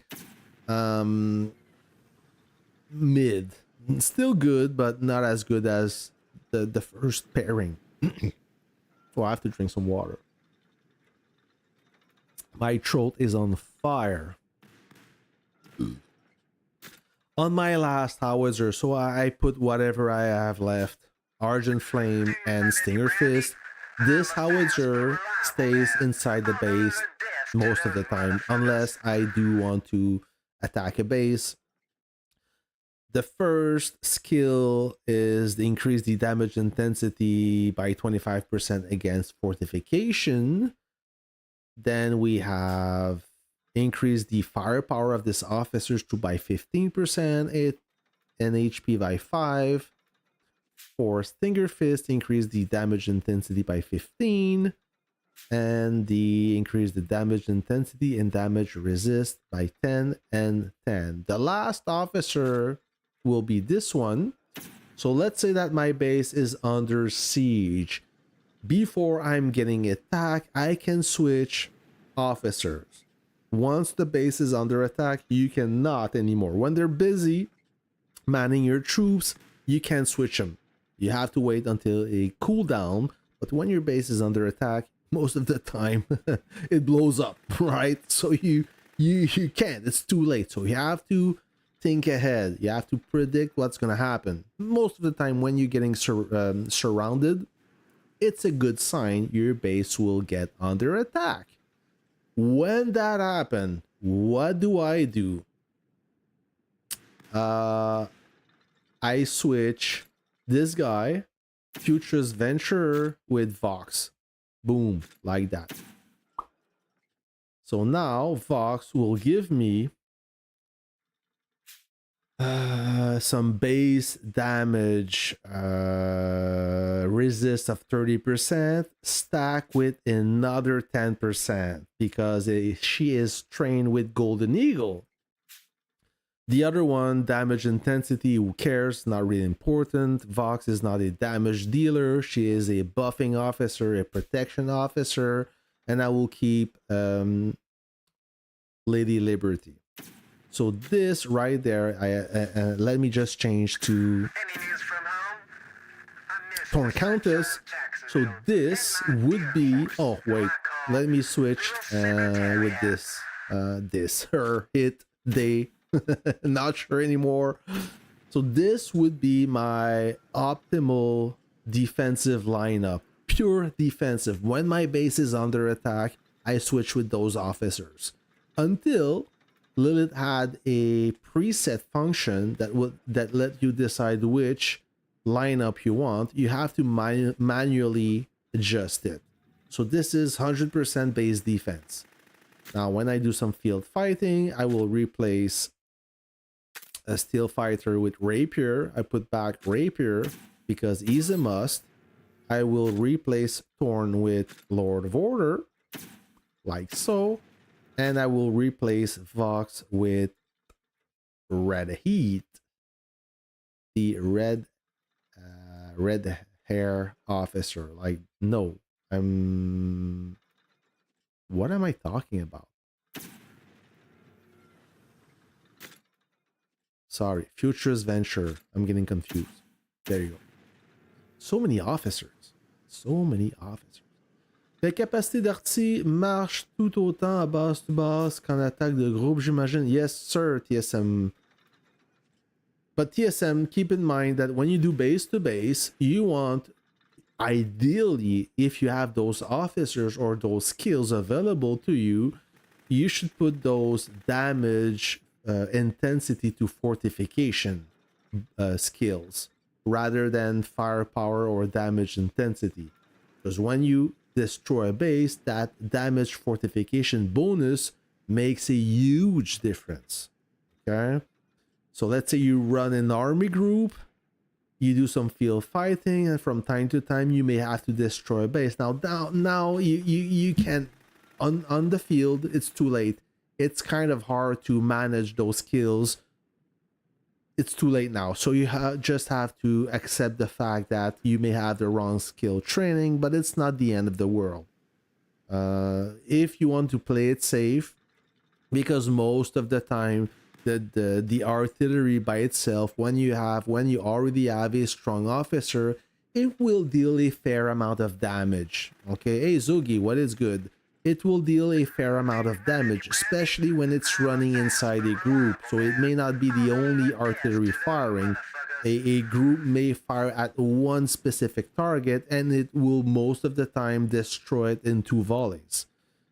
mid. Still good, but not as good as the first pairing. Oh, I have to drink some water. My throat is on fire. On my last howitzer, so I put whatever I have left. Argent Flame and Stinger Fist. This howitzer stays inside the base most of the time, unless I do want to attack a base. The first skill is to increase the damage intensity by 25% against fortification. Then we have increase the firepower of this officers to by 15%, and HP by 5. For Stinger Fist, increase the damage intensity by 15, and increase the damage intensity and damage resist by 10 and 10. The last officer will be this one. So let's say that my base is under siege. Before I'm getting attacked, I can switch officers. Once the base is under attack, you cannot anymore. When they're busy manning your troops, you can't switch them. You have to wait until a cooldown. But when your base is under attack, most of the time it blows up, right? So you can't. It's too late. So you have to think ahead. You have to predict what's going to happen. Most of the time when you're getting surrounded, it's a good sign your base will get under attack. When that happens, what do? I switch this guy, Futurist Venture, with Vox. Boom, like that. So now Vox will give me some base damage resist of 30%, stack with another 10% because she is trained with Golden Eagle. The other one, damage intensity, who cares? Not really important. Vox is not a damage dealer. She is a buffing officer, a protection officer, and I will keep Lady Liberty. So this right there, let me just change to Torn Countess. So this would be, oh wait, let me switch with this, her, it, they, not sure anymore. So this would be my optimal defensive lineup, pure defensive. When my base is under attack, I switch with those officers. Until Lilith had a preset function that let you decide which lineup you want. You have to manually adjust it. So this is 100% base defense. Now, when I do some field fighting, I will replace a steel fighter with rapier. I put back rapier because he's a must. I will replace Thorn with Lord of Order, like so. And I will replace Vox with Red Heat, the red hair officer. Like, no, what am I talking about? Sorry, Futurist Venture. I'm getting confused. There you go. So many officers. So many officers. La capacité d'arty marche tout autant à base to base qu'en attaque de groupe, j'imagine. Yes, sir, TSM. But TSM, keep in mind that when you do base to base, you want, ideally, if you have those officers or those skills available to you, you should put those damage intensity to fortification skills rather than firepower or damage intensity. Because when you destroy a base, that damage fortification bonus makes a huge difference. Okay? So let's say you run an army group, you do some field fighting, and from time to time you may have to destroy a base. Now you can on the field, it's too late. It's kind of hard to manage those skills. It's too late now. So you just have to accept the fact that you may have the wrong skill training, but it's not the end of the world. If you want to play it safe, because most of the time the artillery by itself, when you already have a strong officer, it will deal a fair amount of damage. Okay, hey Zogi, what is good? It will deal a fair amount of damage, especially when it's running inside a group. So it may not be the only artillery firing. A group may fire at one specific target, and it will most of the time destroy it in 2 volleys.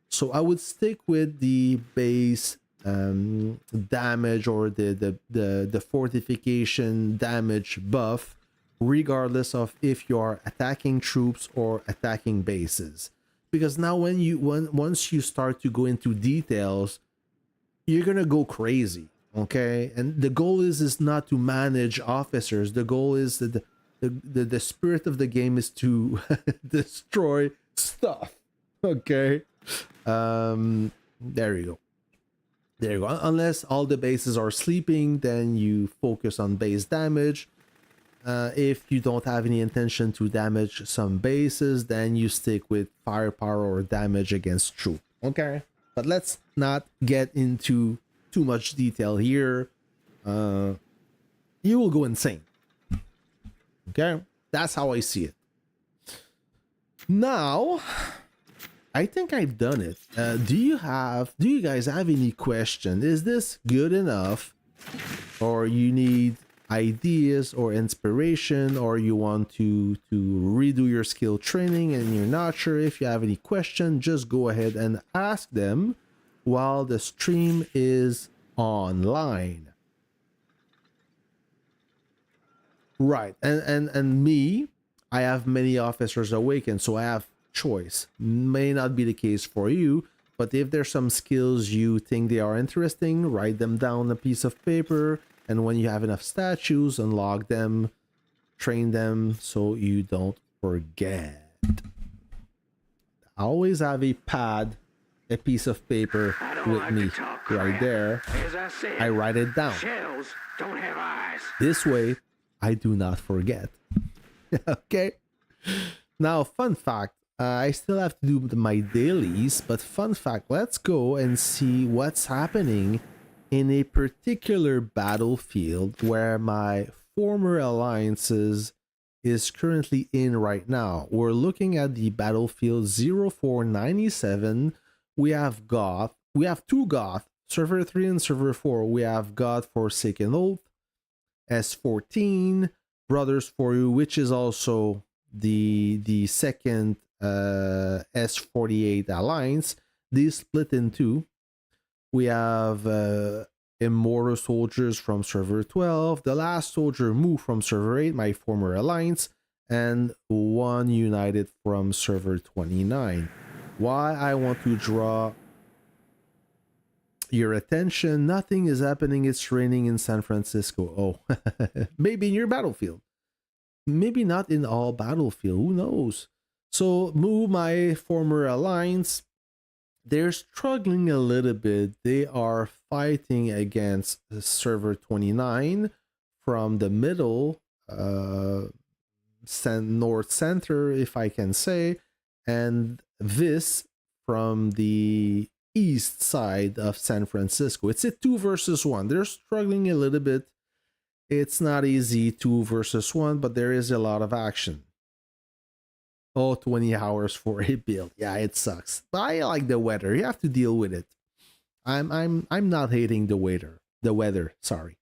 So I would stick with the base damage or the fortification damage buff, regardless of if you are attacking troops or attacking bases. Because now once you start to go into details, you're gonna go crazy, okay? And the goal is not to manage officers. The goal is that the spirit of the game is to destroy stuff, okay? There you go. There you go. Unless all the bases are sleeping, then you focus on base damage. If you don't have any intention to damage some bases, then you stick with firepower or damage against troop. Okay? But let's not get into too much detail here. You will go insane. Okay? That's how I see it. Now, I think I've done it. Do you guys have any question? Is this good enough? Or you need ideas or inspiration, or you want to redo your skill training and you're not sure? If you have any question, just go ahead and ask them while the stream is online. Right, and me, I have many officers awakened, so I have choice. May not be the case for you, but if there's some skills you think they are interesting, write them down on a piece of paper. And when you have enough statues, unlock them, train them so you don't forget. I always have a pad, a piece of paper with me right there. As I said, I write it down. shells don't have eyes. This way, I do not forget. Okay? Now, fun fact. I still have to do my dailies, but fun fact, let's go and see what's happening in a particular battlefield where my former alliances is currently in right now. We're looking at the battlefield 0497. We have Goth. We have 2 Goth, server 3 and server 4. We have God Forsaken Oath, S14, Brothers for You, which is also the second S48 alliance. these split in two. We have Immortal Soldiers from server 12, the last soldier moved from server 8, my former alliance, and one united from server 29. Why I want to draw your attention, nothing is happening, it's raining in San Francisco. Oh, maybe in your battlefield. Maybe not in all battlefield, who knows? So move my former alliance. They're struggling a little bit. They are fighting against server 29 from the middle, north center, if I can say, and this from the east side of San Francisco. It's a 2 versus 1. They're struggling a little bit. It's not easy 2 versus 1, but there is a lot of action. Oh, 20 hours for a build. Yeah, it sucks. But I like the weather. You have to deal with it. I'm not hating the weather. The weather, sorry.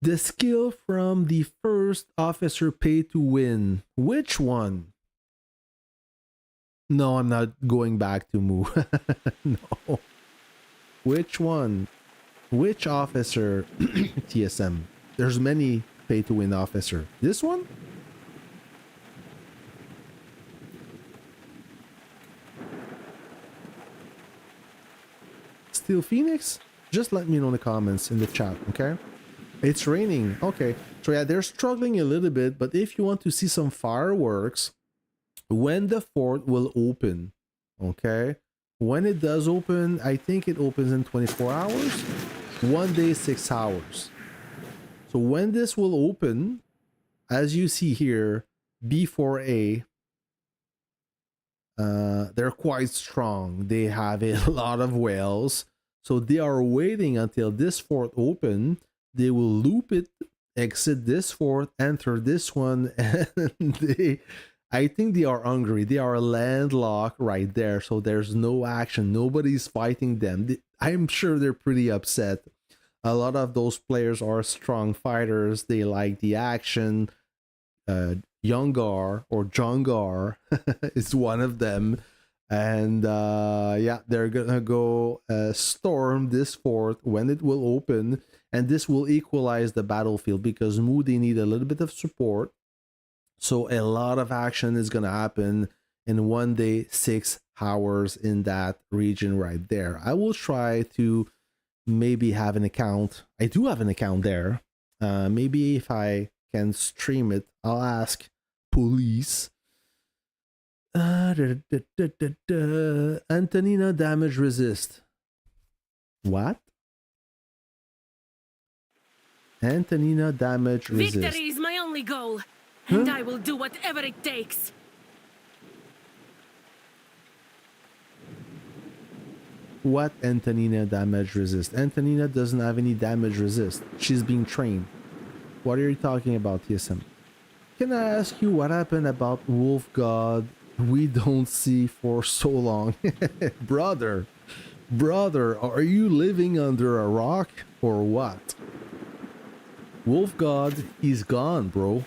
The skill from the first officer pay to win. Which one? No, I'm not going back to Moo. No. Which one? Which officer? TSM. There's many pay to win officer. This one? Steel Phoenix? Just let me know in the comments in the chat, okay? It's raining. Okay. So yeah, they're struggling a little bit, but if you want to see some fireworks, when the fort will open, okay? When it does open, I think it opens in 24 hours. 1 day, 6 hours. So when this will open, as you see here, B4A, they're quite strong. They have a lot of whales. So they are waiting until this fort open. They will loop it, exit this fort, enter this one, and I think they are hungry. They are landlocked right there, so there's no action. Nobody's fighting them. I'm sure they're pretty upset. A lot of those players are strong fighters. They like the action. Yungar or Jongar is one of them. And yeah, they're gonna go storm this fort when it will open. And this will equalize the battlefield because Moody need a little bit of support. So a lot of action is going to happen in 1 day, 6 hours in that region right there. I will try to maybe have an account. I do have an account there. Maybe if I can stream it, I'll ask police. Antonina damage resist. What? Antonina damage resist. Victory is my only goal, and I will do whatever it takes. What Antonina damage resist? Antonina doesn't have any damage resist. She's being trained. What are you talking about, TSM? Can I ask you what happened about Wolf God we don't see for so long? Brother, are you living under a rock or what? Wolf God, he's gone, bro.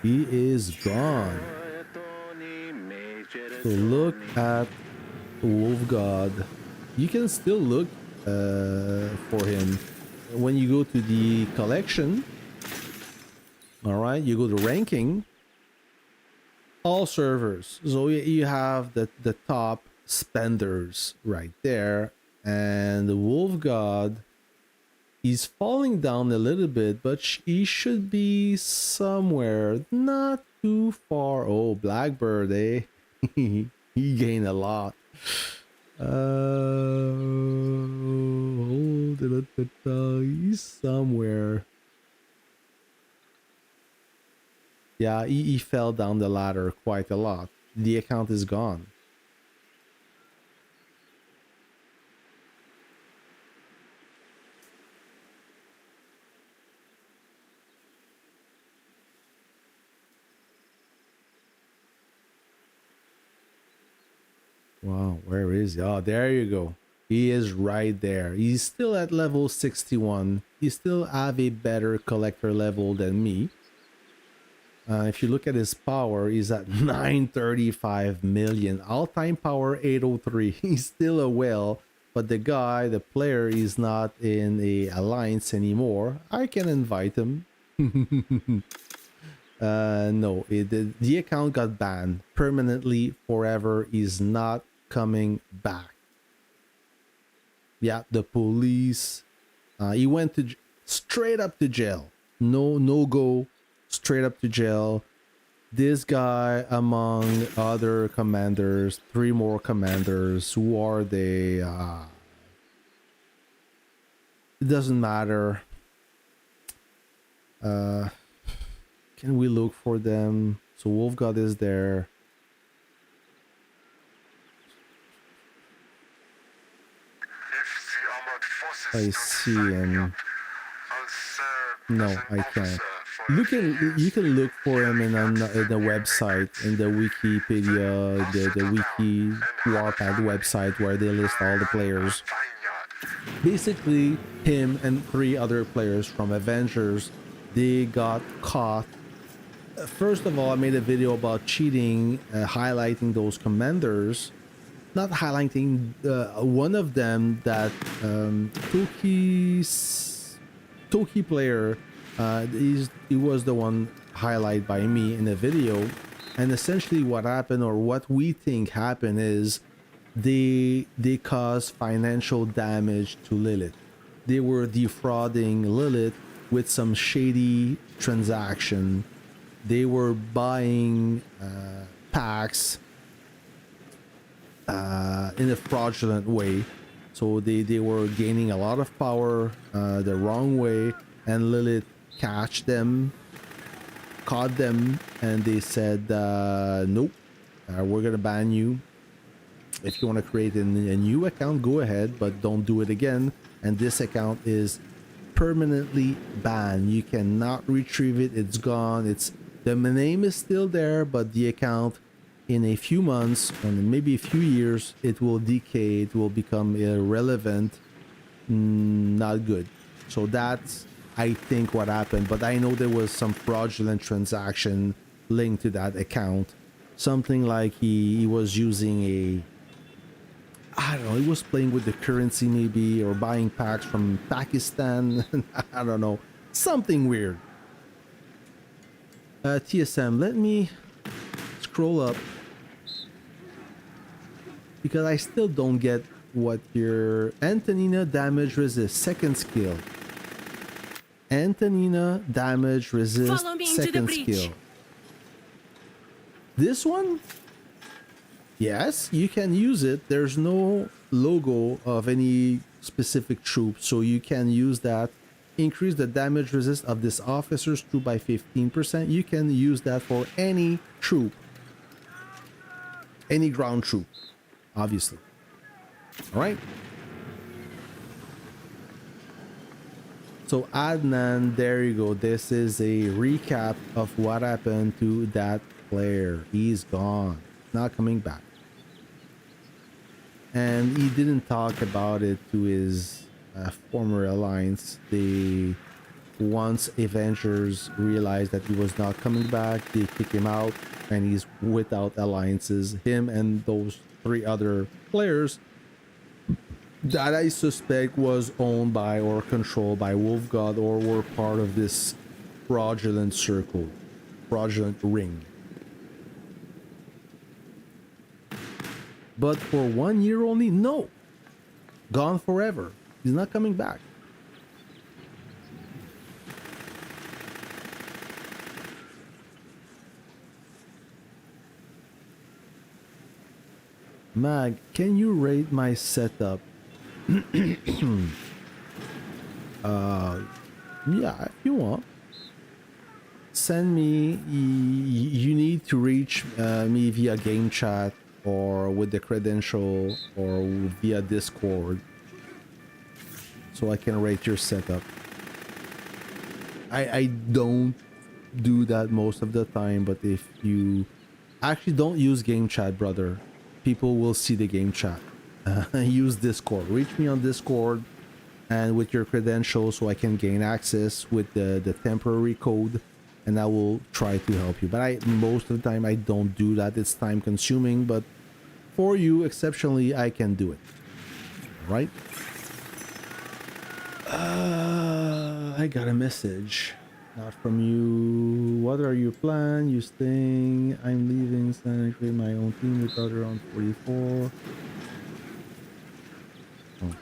He is gone. So look at Wolf God. You can still look for him when you go to the collection. All right, you go to ranking. All servers. So you have the top spenders right there, and the Wolf God. He's falling down a little bit, but he should be somewhere not too far. Oh, Blackbird, eh? He gained a lot. He's somewhere. Yeah, he fell down the ladder quite a lot. The account is gone. Wow, where is he? Oh, there you go. He is right there. He's still at level 61. He still have a better collector level than me. If you look at his power, he's at 935 million. All-time power 803. He's still a whale, but the guy, the player, is not in a alliance anymore. I can invite him. No, the account got banned permanently forever. He's not coming back. Yeah, the police. He went to straight up to jail. No go. Straight up to jail. This guy, among other commanders, 3 more commanders. Who are they? It doesn't matter. Can we look for them? So Wolfgod is there. I see him. No, I can't. You can look for him on the website, in the Wikipedia, the Wiki Warpath website, where they list all the players. Basically, him and 3 other players from Avengers, they got caught. First of all, I made a video about cheating, highlighting those commanders. Not highlighting one of them, that Toki player. He was the one highlighted by me in the video, and essentially what happened, or what we think happened, is they caused financial damage to Lilith. They were defrauding Lilith with some shady transaction. They were buying packs in a fraudulent way, so they were gaining a lot of power the wrong way, and Lilith caught them, and they said, nope, we're gonna ban you. If you want to create a new account, go ahead, but don't do it again. And this account is permanently banned. You cannot retrieve it. It's gone. The name is still there, but the account, in a few months or maybe a few years, it will decay. It will become irrelevant. Not good. So that's, I think, what happened. But I know there was some fraudulent transaction linked to that account. Something like he was using I don't know, he was playing with the currency maybe, or buying packs from Pakistan. I don't know. Something weird. TSM, let me scroll up, because I still don't get what your Antonina damage resist second skill. Antonina damage resist Follow me into the second breach. skill. This one? Yes, you can use it. There's no logo of any specific troop, so you can use that. Increase the damage resist of this officer's troop by 15%. You can use that for any troop. Any ground troop, obviously. All right. So Adnan, there you go. This is a recap of what happened to that player. He's gone. Not coming back. And he didn't talk about it to his former alliance. Once Avengers realized that he was not coming back, they kicked him out, and he's without alliances. Him and those 3 other players that I suspect was owned by or controlled by Wolfgod, or were part of this fraudulent circle, fraudulent ring. But for 1 year only? No. Gone forever. He's not coming back. Mag, can you rate my setup? Yeah, if you want. Send me, you need to reach me via game chat, or with the credential, or via Discord, so I can rate your setup. I don't do that most of the time, but if you actually don't use game chat, brother, people will see the game chat. Use Discord. Reach me on Discord, and with your credentials, so I can gain access with the temporary code. and I will try to help you. But most of the time I don't do that. It's time consuming, but for you, exceptionally, I can do it. All right? I got a message. Not from you. What are your plans? You staying? I'm leaving. Starting to create my own team with other on 44. Oh.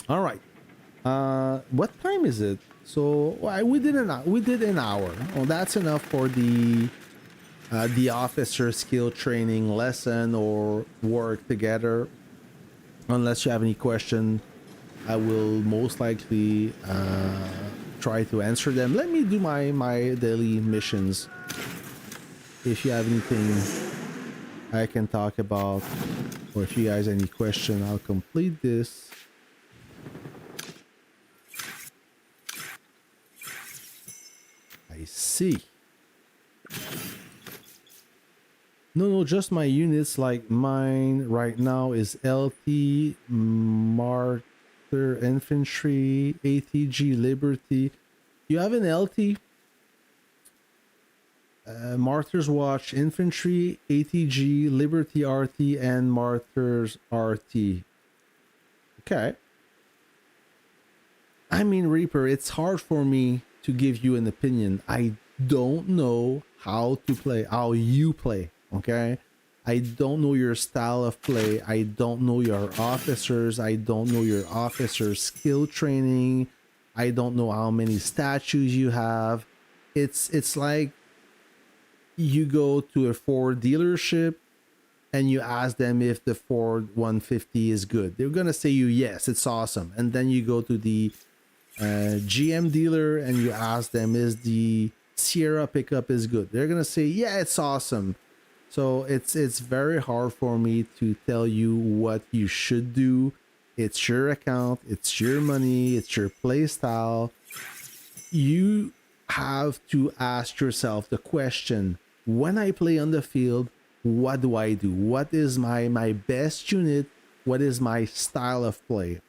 All right. What time is it? So we did an hour. Oh, that's enough for the officer skill training lesson or work together. Unless you have any question, I will most likely try to answer them. Let me do my daily missions. If you have anything I can talk about, or if you guys have any question, I'll complete this. I see. No, just my units. Like mine right now is LT, Martyr Infantry, ATG, Liberty. You have an LT, Martyr's Watch, Infantry, ATG, Liberty RT, and Martyr's RT. Okay. I mean, Reaper, it's hard for me to give you an opinion. I don't know how to play, how you play. Okay, I don't know your style of play. I don't know your officers. I don't know your officer skill training. I don't know how many statues you have. It's like you go to a Ford dealership and you ask them if the Ford 150 is good. They're gonna say you yes, it's awesome. And then you go to the GM dealer and you ask them is the Sierra pickup is good. They're gonna say yeah, it's awesome. So it's very hard for me to tell you what you should do. It's your account, it's your money, it's your play style. You have to ask yourself the question, when I play on the field, what do I do? What is my best unit? What is my style of play?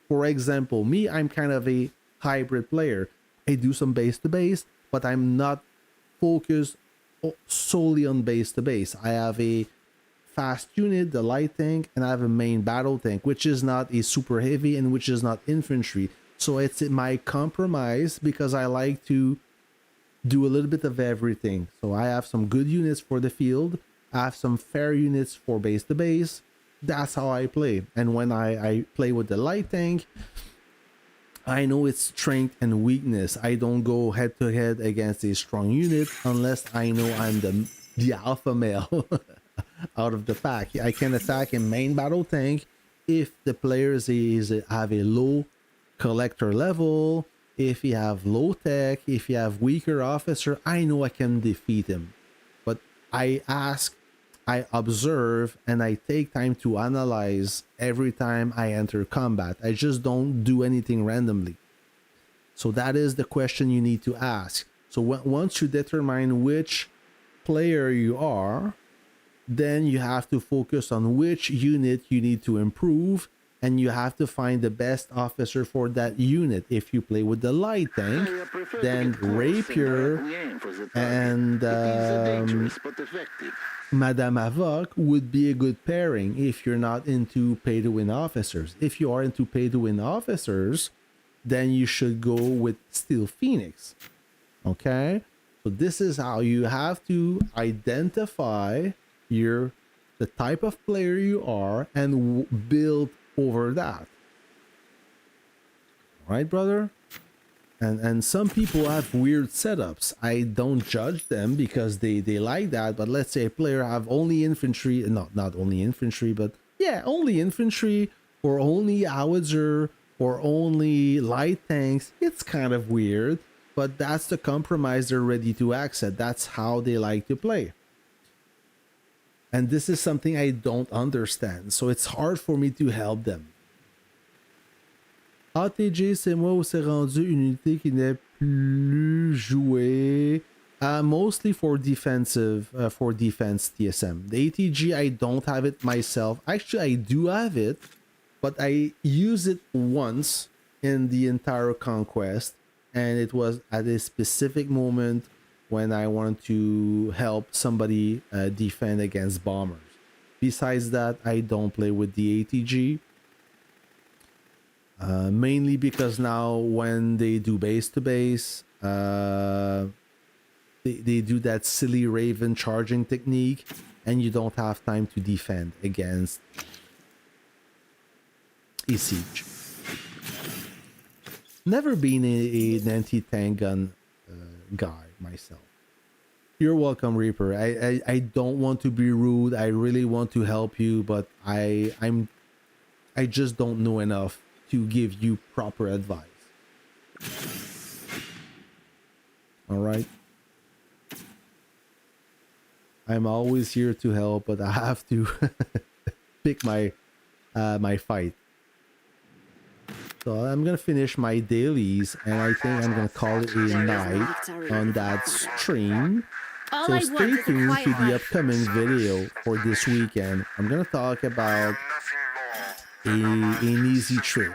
For example, me, I'm kind of a hybrid player. I do some base to base, but I'm not focused solely on base to base. I have a fast unit, the light tank, and I have a main battle tank, which is not a super heavy and which is not infantry. So it's my compromise because I like to do a little bit of everything. So I have some good units for the field. I have some fair units for base to base. That's how I play. And when I play with the light tank, I know its strength and weakness. I don't go head to head against a strong unit unless I know I'm the alpha male out of the pack. I can attack a main battle tank if the players have a low collector level, if you have low tech, if you have weaker officer. I know I can defeat him. But I ask, I observe, and I take time to analyze every time I enter combat. I just don't do anything randomly. So that is the question you need to ask. So once you determine which player you are, then you have to focus on which unit you need to improve, and you have to find the best officer for that unit. If you play with the light tank, then Rapier and Madame Avoc would be a good pairing if you're not into pay-to-win officers. If you are into pay-to-win officers, then you should go with Steel Phoenix. Okay? So this is how you have to identify the type of player you are and build over that. Right, brother? And some people have weird setups. I don't judge them because they like that. But let's say a player have only infantry, not only infantry, but yeah, only infantry or only howitzer or only light tanks. It's kind of weird, but that's the compromise they're ready to accept. That's how they like to play. And this is something I don't understand. So it's hard for me to help them. ATG, c'est moi où c'est rendu une unité qui n'est plus jouée Mostly for defensive, for defense TSM. The ATG, I don't have it myself. Actually, I do have it, but I use it once in the entire conquest, and it was at a specific moment when I wanted to help somebody defend against bombers. Besides that, I don't play with the ATG. Mainly because now when they do base to base, they do that silly Raven charging technique, and you don't have time to defend against a siege. Never been an anti-tank gun guy myself. You're welcome, Reaper. I don't want to be rude. I really want to help you, but I just don't know enough to give you proper advice. All right. I'm always here to help, but I have to pick my my fight. So I'm gonna finish my dailies, and I think I'm gonna call it a night on that stream. So stay tuned to the upcoming video for this weekend. I'm gonna talk about an easy trick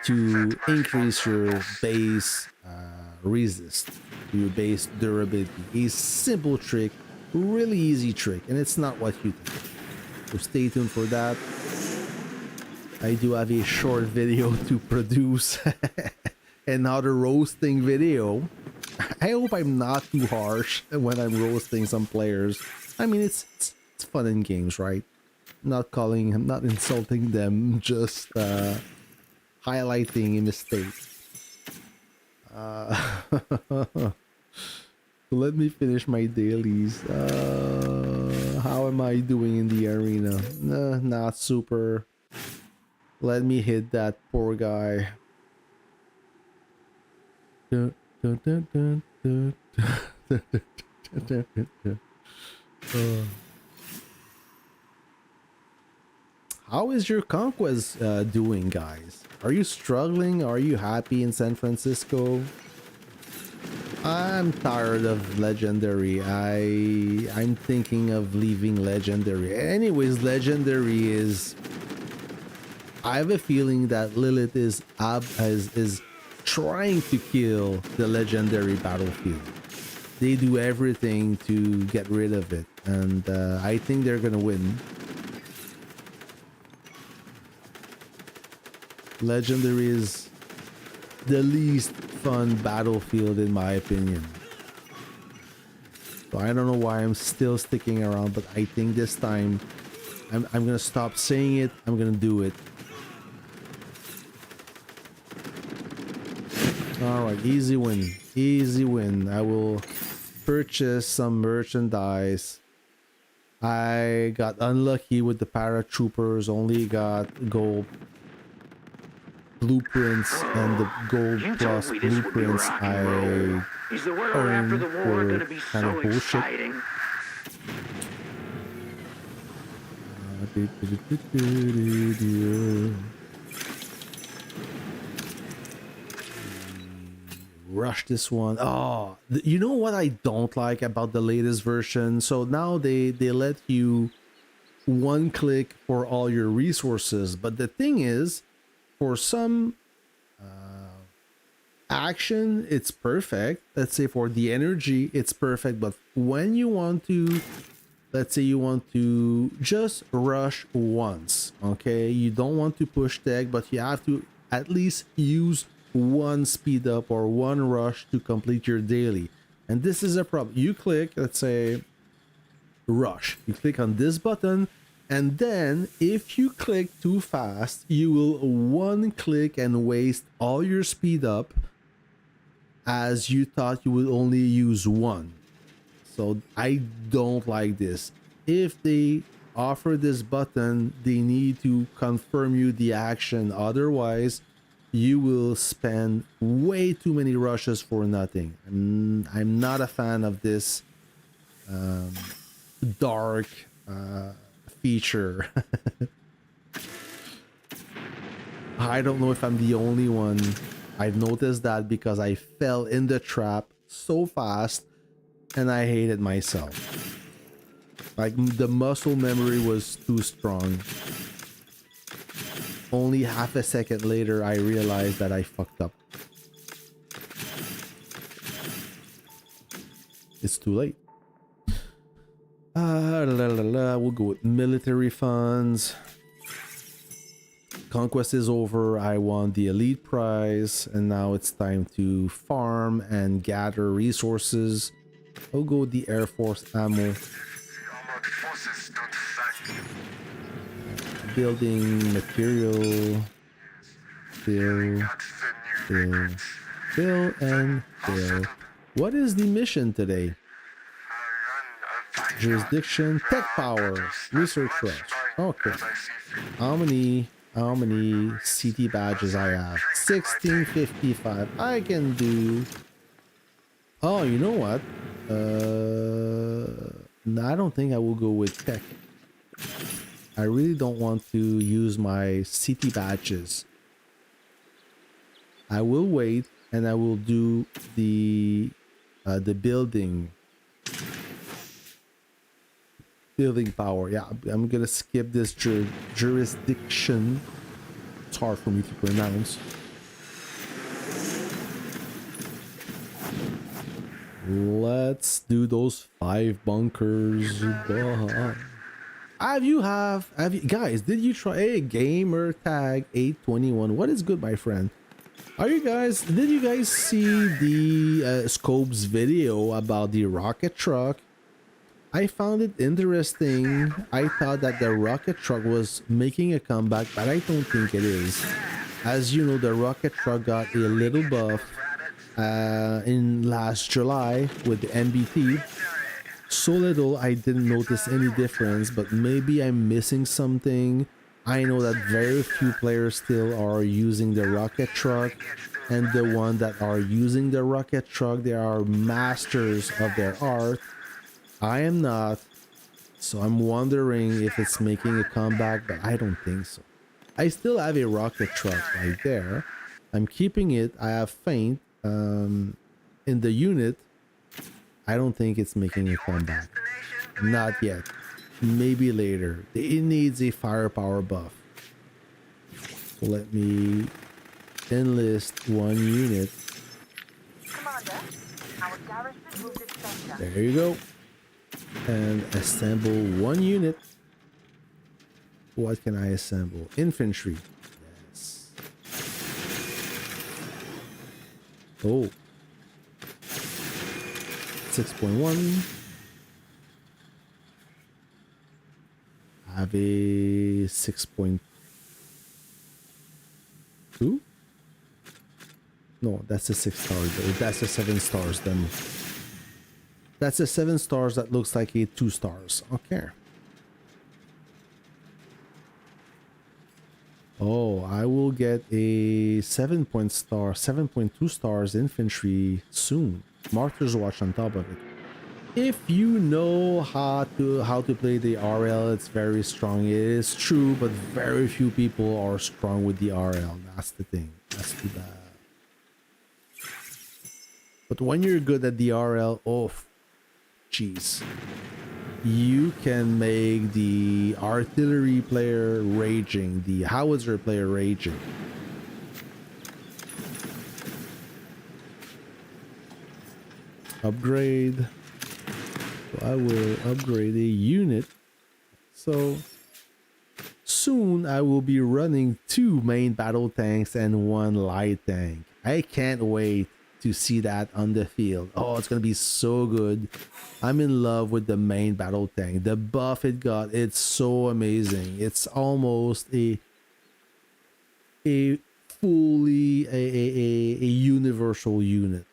to increase your base resist, your base durability. A simple trick, really easy trick, and it's not what you think. So stay tuned for that. I do have a short video to produce, another roasting video. I hope I'm not too harsh when I'm roasting some players. I mean, it's fun in games, right? I'm not insulting them, just highlighting a mistake. Let me finish my dailies. How am I doing in the arena? Not super. Let me hit that poor guy. How is your conquest doing, guys? Are you struggling? Are you happy in San Francisco? I'm tired of legendary. I'm thinking of leaving legendary. Anyways, legendary is, I have a feeling that Lilith is trying to kill the legendary battlefield. They do everything to get rid of it, and I think they're gonna win. Legendary is the least fun battlefield in my opinion. So I don't know why I'm still sticking around, but I think this time I'm gonna stop saying it. I'm gonna do it. All right, easy win, easy win. I will purchase some merchandise. I got unlucky with the paratroopers, only got gold blueprints, and the gold plus blueprints I earned were kind of bullshit. Rush this one. Oh, you know what I don't like about the latest version? So now they let you one click for all your resources, but the thing is, for some action it's perfect. Let's say for the energy it's perfect, but when you want to, let's say you want to just rush once, okay, you don't want to push tech, but you have to at least use one speed up or one rush to complete your daily. And this is a problem. You click, let's say rush, you click on this button, and then if you click too fast, you will one click and waste all your speed up, as you thought you would only use one. So I don't like this. If they offer this button, they need to confirm you the action, otherwise you will spend way too many rushes for nothing. I'm not a fan of this dark feature. I don't know if I'm the only one. I've noticed that because I fell in the trap so fast, and I hated myself. Like, the muscle memory was too strong. Only half a second later, I realized that I fucked up. It's too late. We'll go with military funds. Conquest is over. I won the elite prize, and now it's time to farm and gather resources. I'll go with the Air Force ammo. Building material. Fill, and fill. What is the mission today? Jurisdiction, tech power, research rush. Okay. How many CT badges I have? 1655. I can do. Oh, you know what? No, I don't think I will go with tech. I really don't want to use my CT badges. I will wait, and I will do the building power. Yeah, I'm gonna skip this jurisdiction. It's hard for me to pronounce. Let's do those 5 bunkers. Have you guys, did you try a gamer tag 821? What is good, my friend? Did you guys see the Scopes video about the rocket truck? I found it interesting. I thought that the rocket truck was making a comeback, but I don't think it is. As you know, the rocket truck got a little buff in last July with the MBT. So little I didn't notice any difference, but maybe I'm missing something. I know that very few players still are using the rocket truck, and the ones that are using the rocket truck, they are masters of their art. I am not, so I'm wondering if it's making a comeback, but I don't think so. I still have a rocket truck right there. I'm keeping it. I have faint in the unit. I don't think it's making a comeback. Not yet. Maybe later. It needs a firepower buff. So let me enlist 1 unit. Commander, our garrison will defend us. There you go. And assemble 1 unit. What can I assemble? Infantry. Yes. Oh. 6.1. I have a 6.2. No, that's a 6 star. That's a 7 stars then. That's a 7 stars that looks like a 2 stars. Okay. Oh, I will get a 7.2 stars infantry soon. Martyr's Watch on top of it. If you know how to play the RL, it's very strong. It is true, but very few people are strong with the RL. That's the thing. That's too bad. But when you're good at the RL, oh, jeez, you can make the artillery player raging, the howitzer player raging. Upgrade. So I will upgrade a unit. So soon I will be running 2 main battle tanks and 1 light tank. I can't wait to see that on the field. Oh, it's gonna be so good. I'm in love with the main battle tank. The buff it got, it's so amazing. It's almost a fully a universal unit.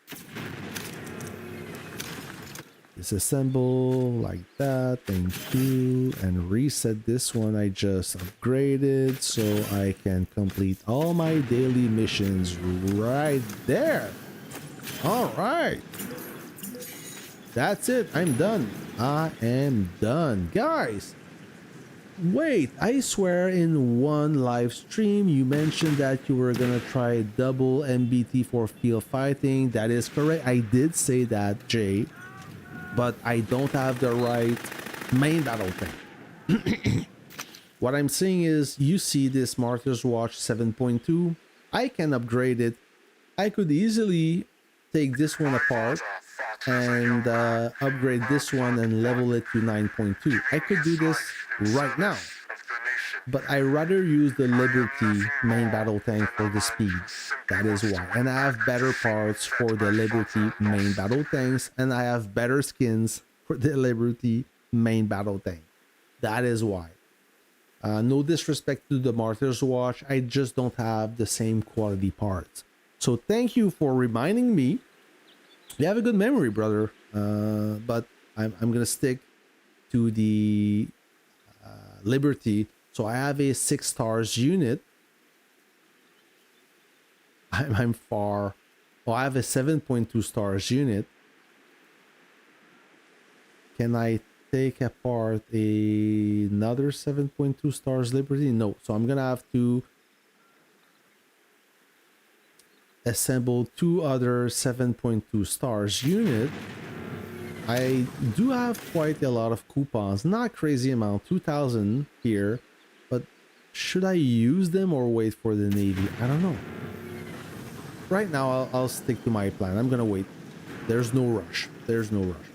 Disassemble like that, thank you, and reset this one I just upgraded so I can complete all my daily missions right there. All right, that's it. I'm done. I am done, guys. Wait, I swear in one live stream you mentioned that you were gonna try double MBT for field fighting. That is correct. I did say that, Jay, but I don't have the right main battle thing. What I'm saying is, you see this Martyr's Watch 7.2. I can upgrade it. I could easily take this one apart and upgrade this one and level it to 9.2. I could do this right now, but I rather use the Liberty main battle tank for the speed. That is why. And I have better parts for the Liberty main battle tanks, and I have better skins for the Liberty main battle tank. That is why. No disrespect to the Martyr's Watch, I just don't have the same quality parts. So thank you for reminding me. You have a good memory, brother. But I'm gonna stick to the Liberty. So I have a 6 stars unit. I'm far. Oh, I have a 7.2 stars unit. Can I take apart another 7.2 stars Liberty? No. So I'm gonna have to assemble 2 other 7.2 stars unit. I do have quite a lot of coupons, not crazy amount, 2,000 here, but should I use them or wait for the Navy? I don't know. Right now I'll stick to my plan. I'm gonna wait. There's no rush. There's no rush.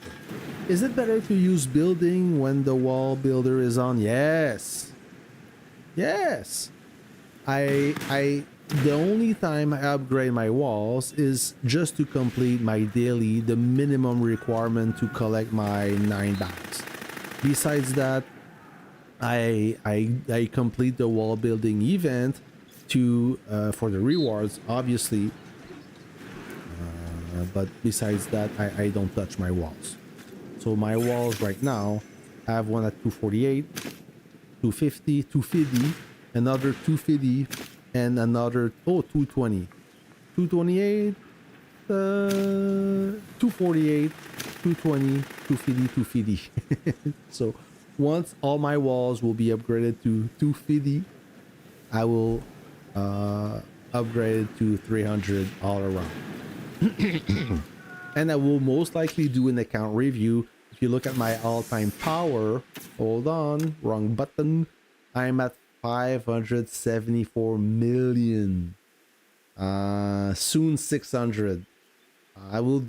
Is it better to use building when the wall builder is on? Yes. Yes. The only time I upgrade my walls is just to complete my daily, the minimum requirement to collect my 9 bags. Besides that, I complete the wall building event to for the rewards, obviously. But besides that, I don't touch my walls. So my walls right now, I have one at 248, 250, 250, another 250, and another 220, 228, 248, 220, 250, 250. So once all my walls will be upgraded to 250, I will upgrade it to 300 all around. And I will most likely do an account review. If you look at my all-time power, hold on, wrong button, I'm at 574 million. Soon 600. I will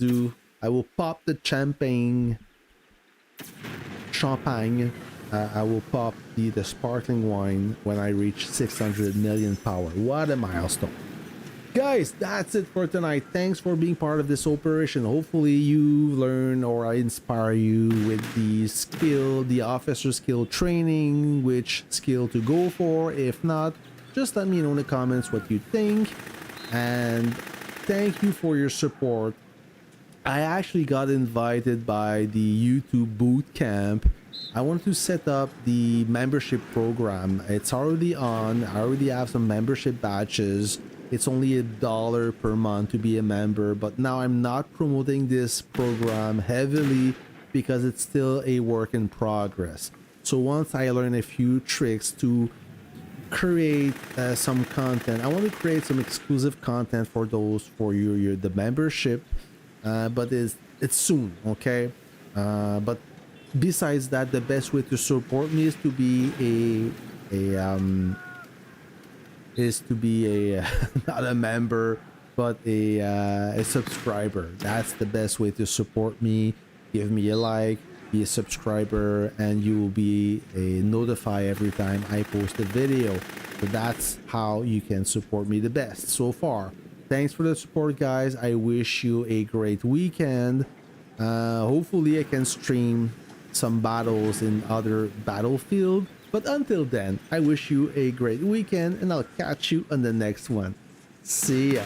pop the champagne. I will pop the sparkling wine when I reach 600 million power. What a milestone. Guys, that's it for tonight. Thanks for being part of this operation. Hopefully you learn or I inspire you with the officer skill training, which skill to go for. If not, just let me know in the comments what you think. And thank you for your support. I actually got invited by the YouTube boot camp. I want to set up the membership program. It's already on. I already have some membership badges. It's only $1 per month to be a member, but now I'm not promoting this program heavily because it's still a work in progress. So once I learn a few tricks to create some content, I want to create some exclusive content for those for the membership, but it's soon, okay? But besides that, the best way to support me is to be not a member but a subscriber. That's the best way to support me. Give me a like, be a subscriber, and you will be notified every time I post a video. So that's how you can support me the best so far. Thanks for the support, guys. I wish you a great weekend. Hopefully I can stream some battles in other battlefield. But until then, I wish you a great weekend, and I'll catch you on the next one. See ya.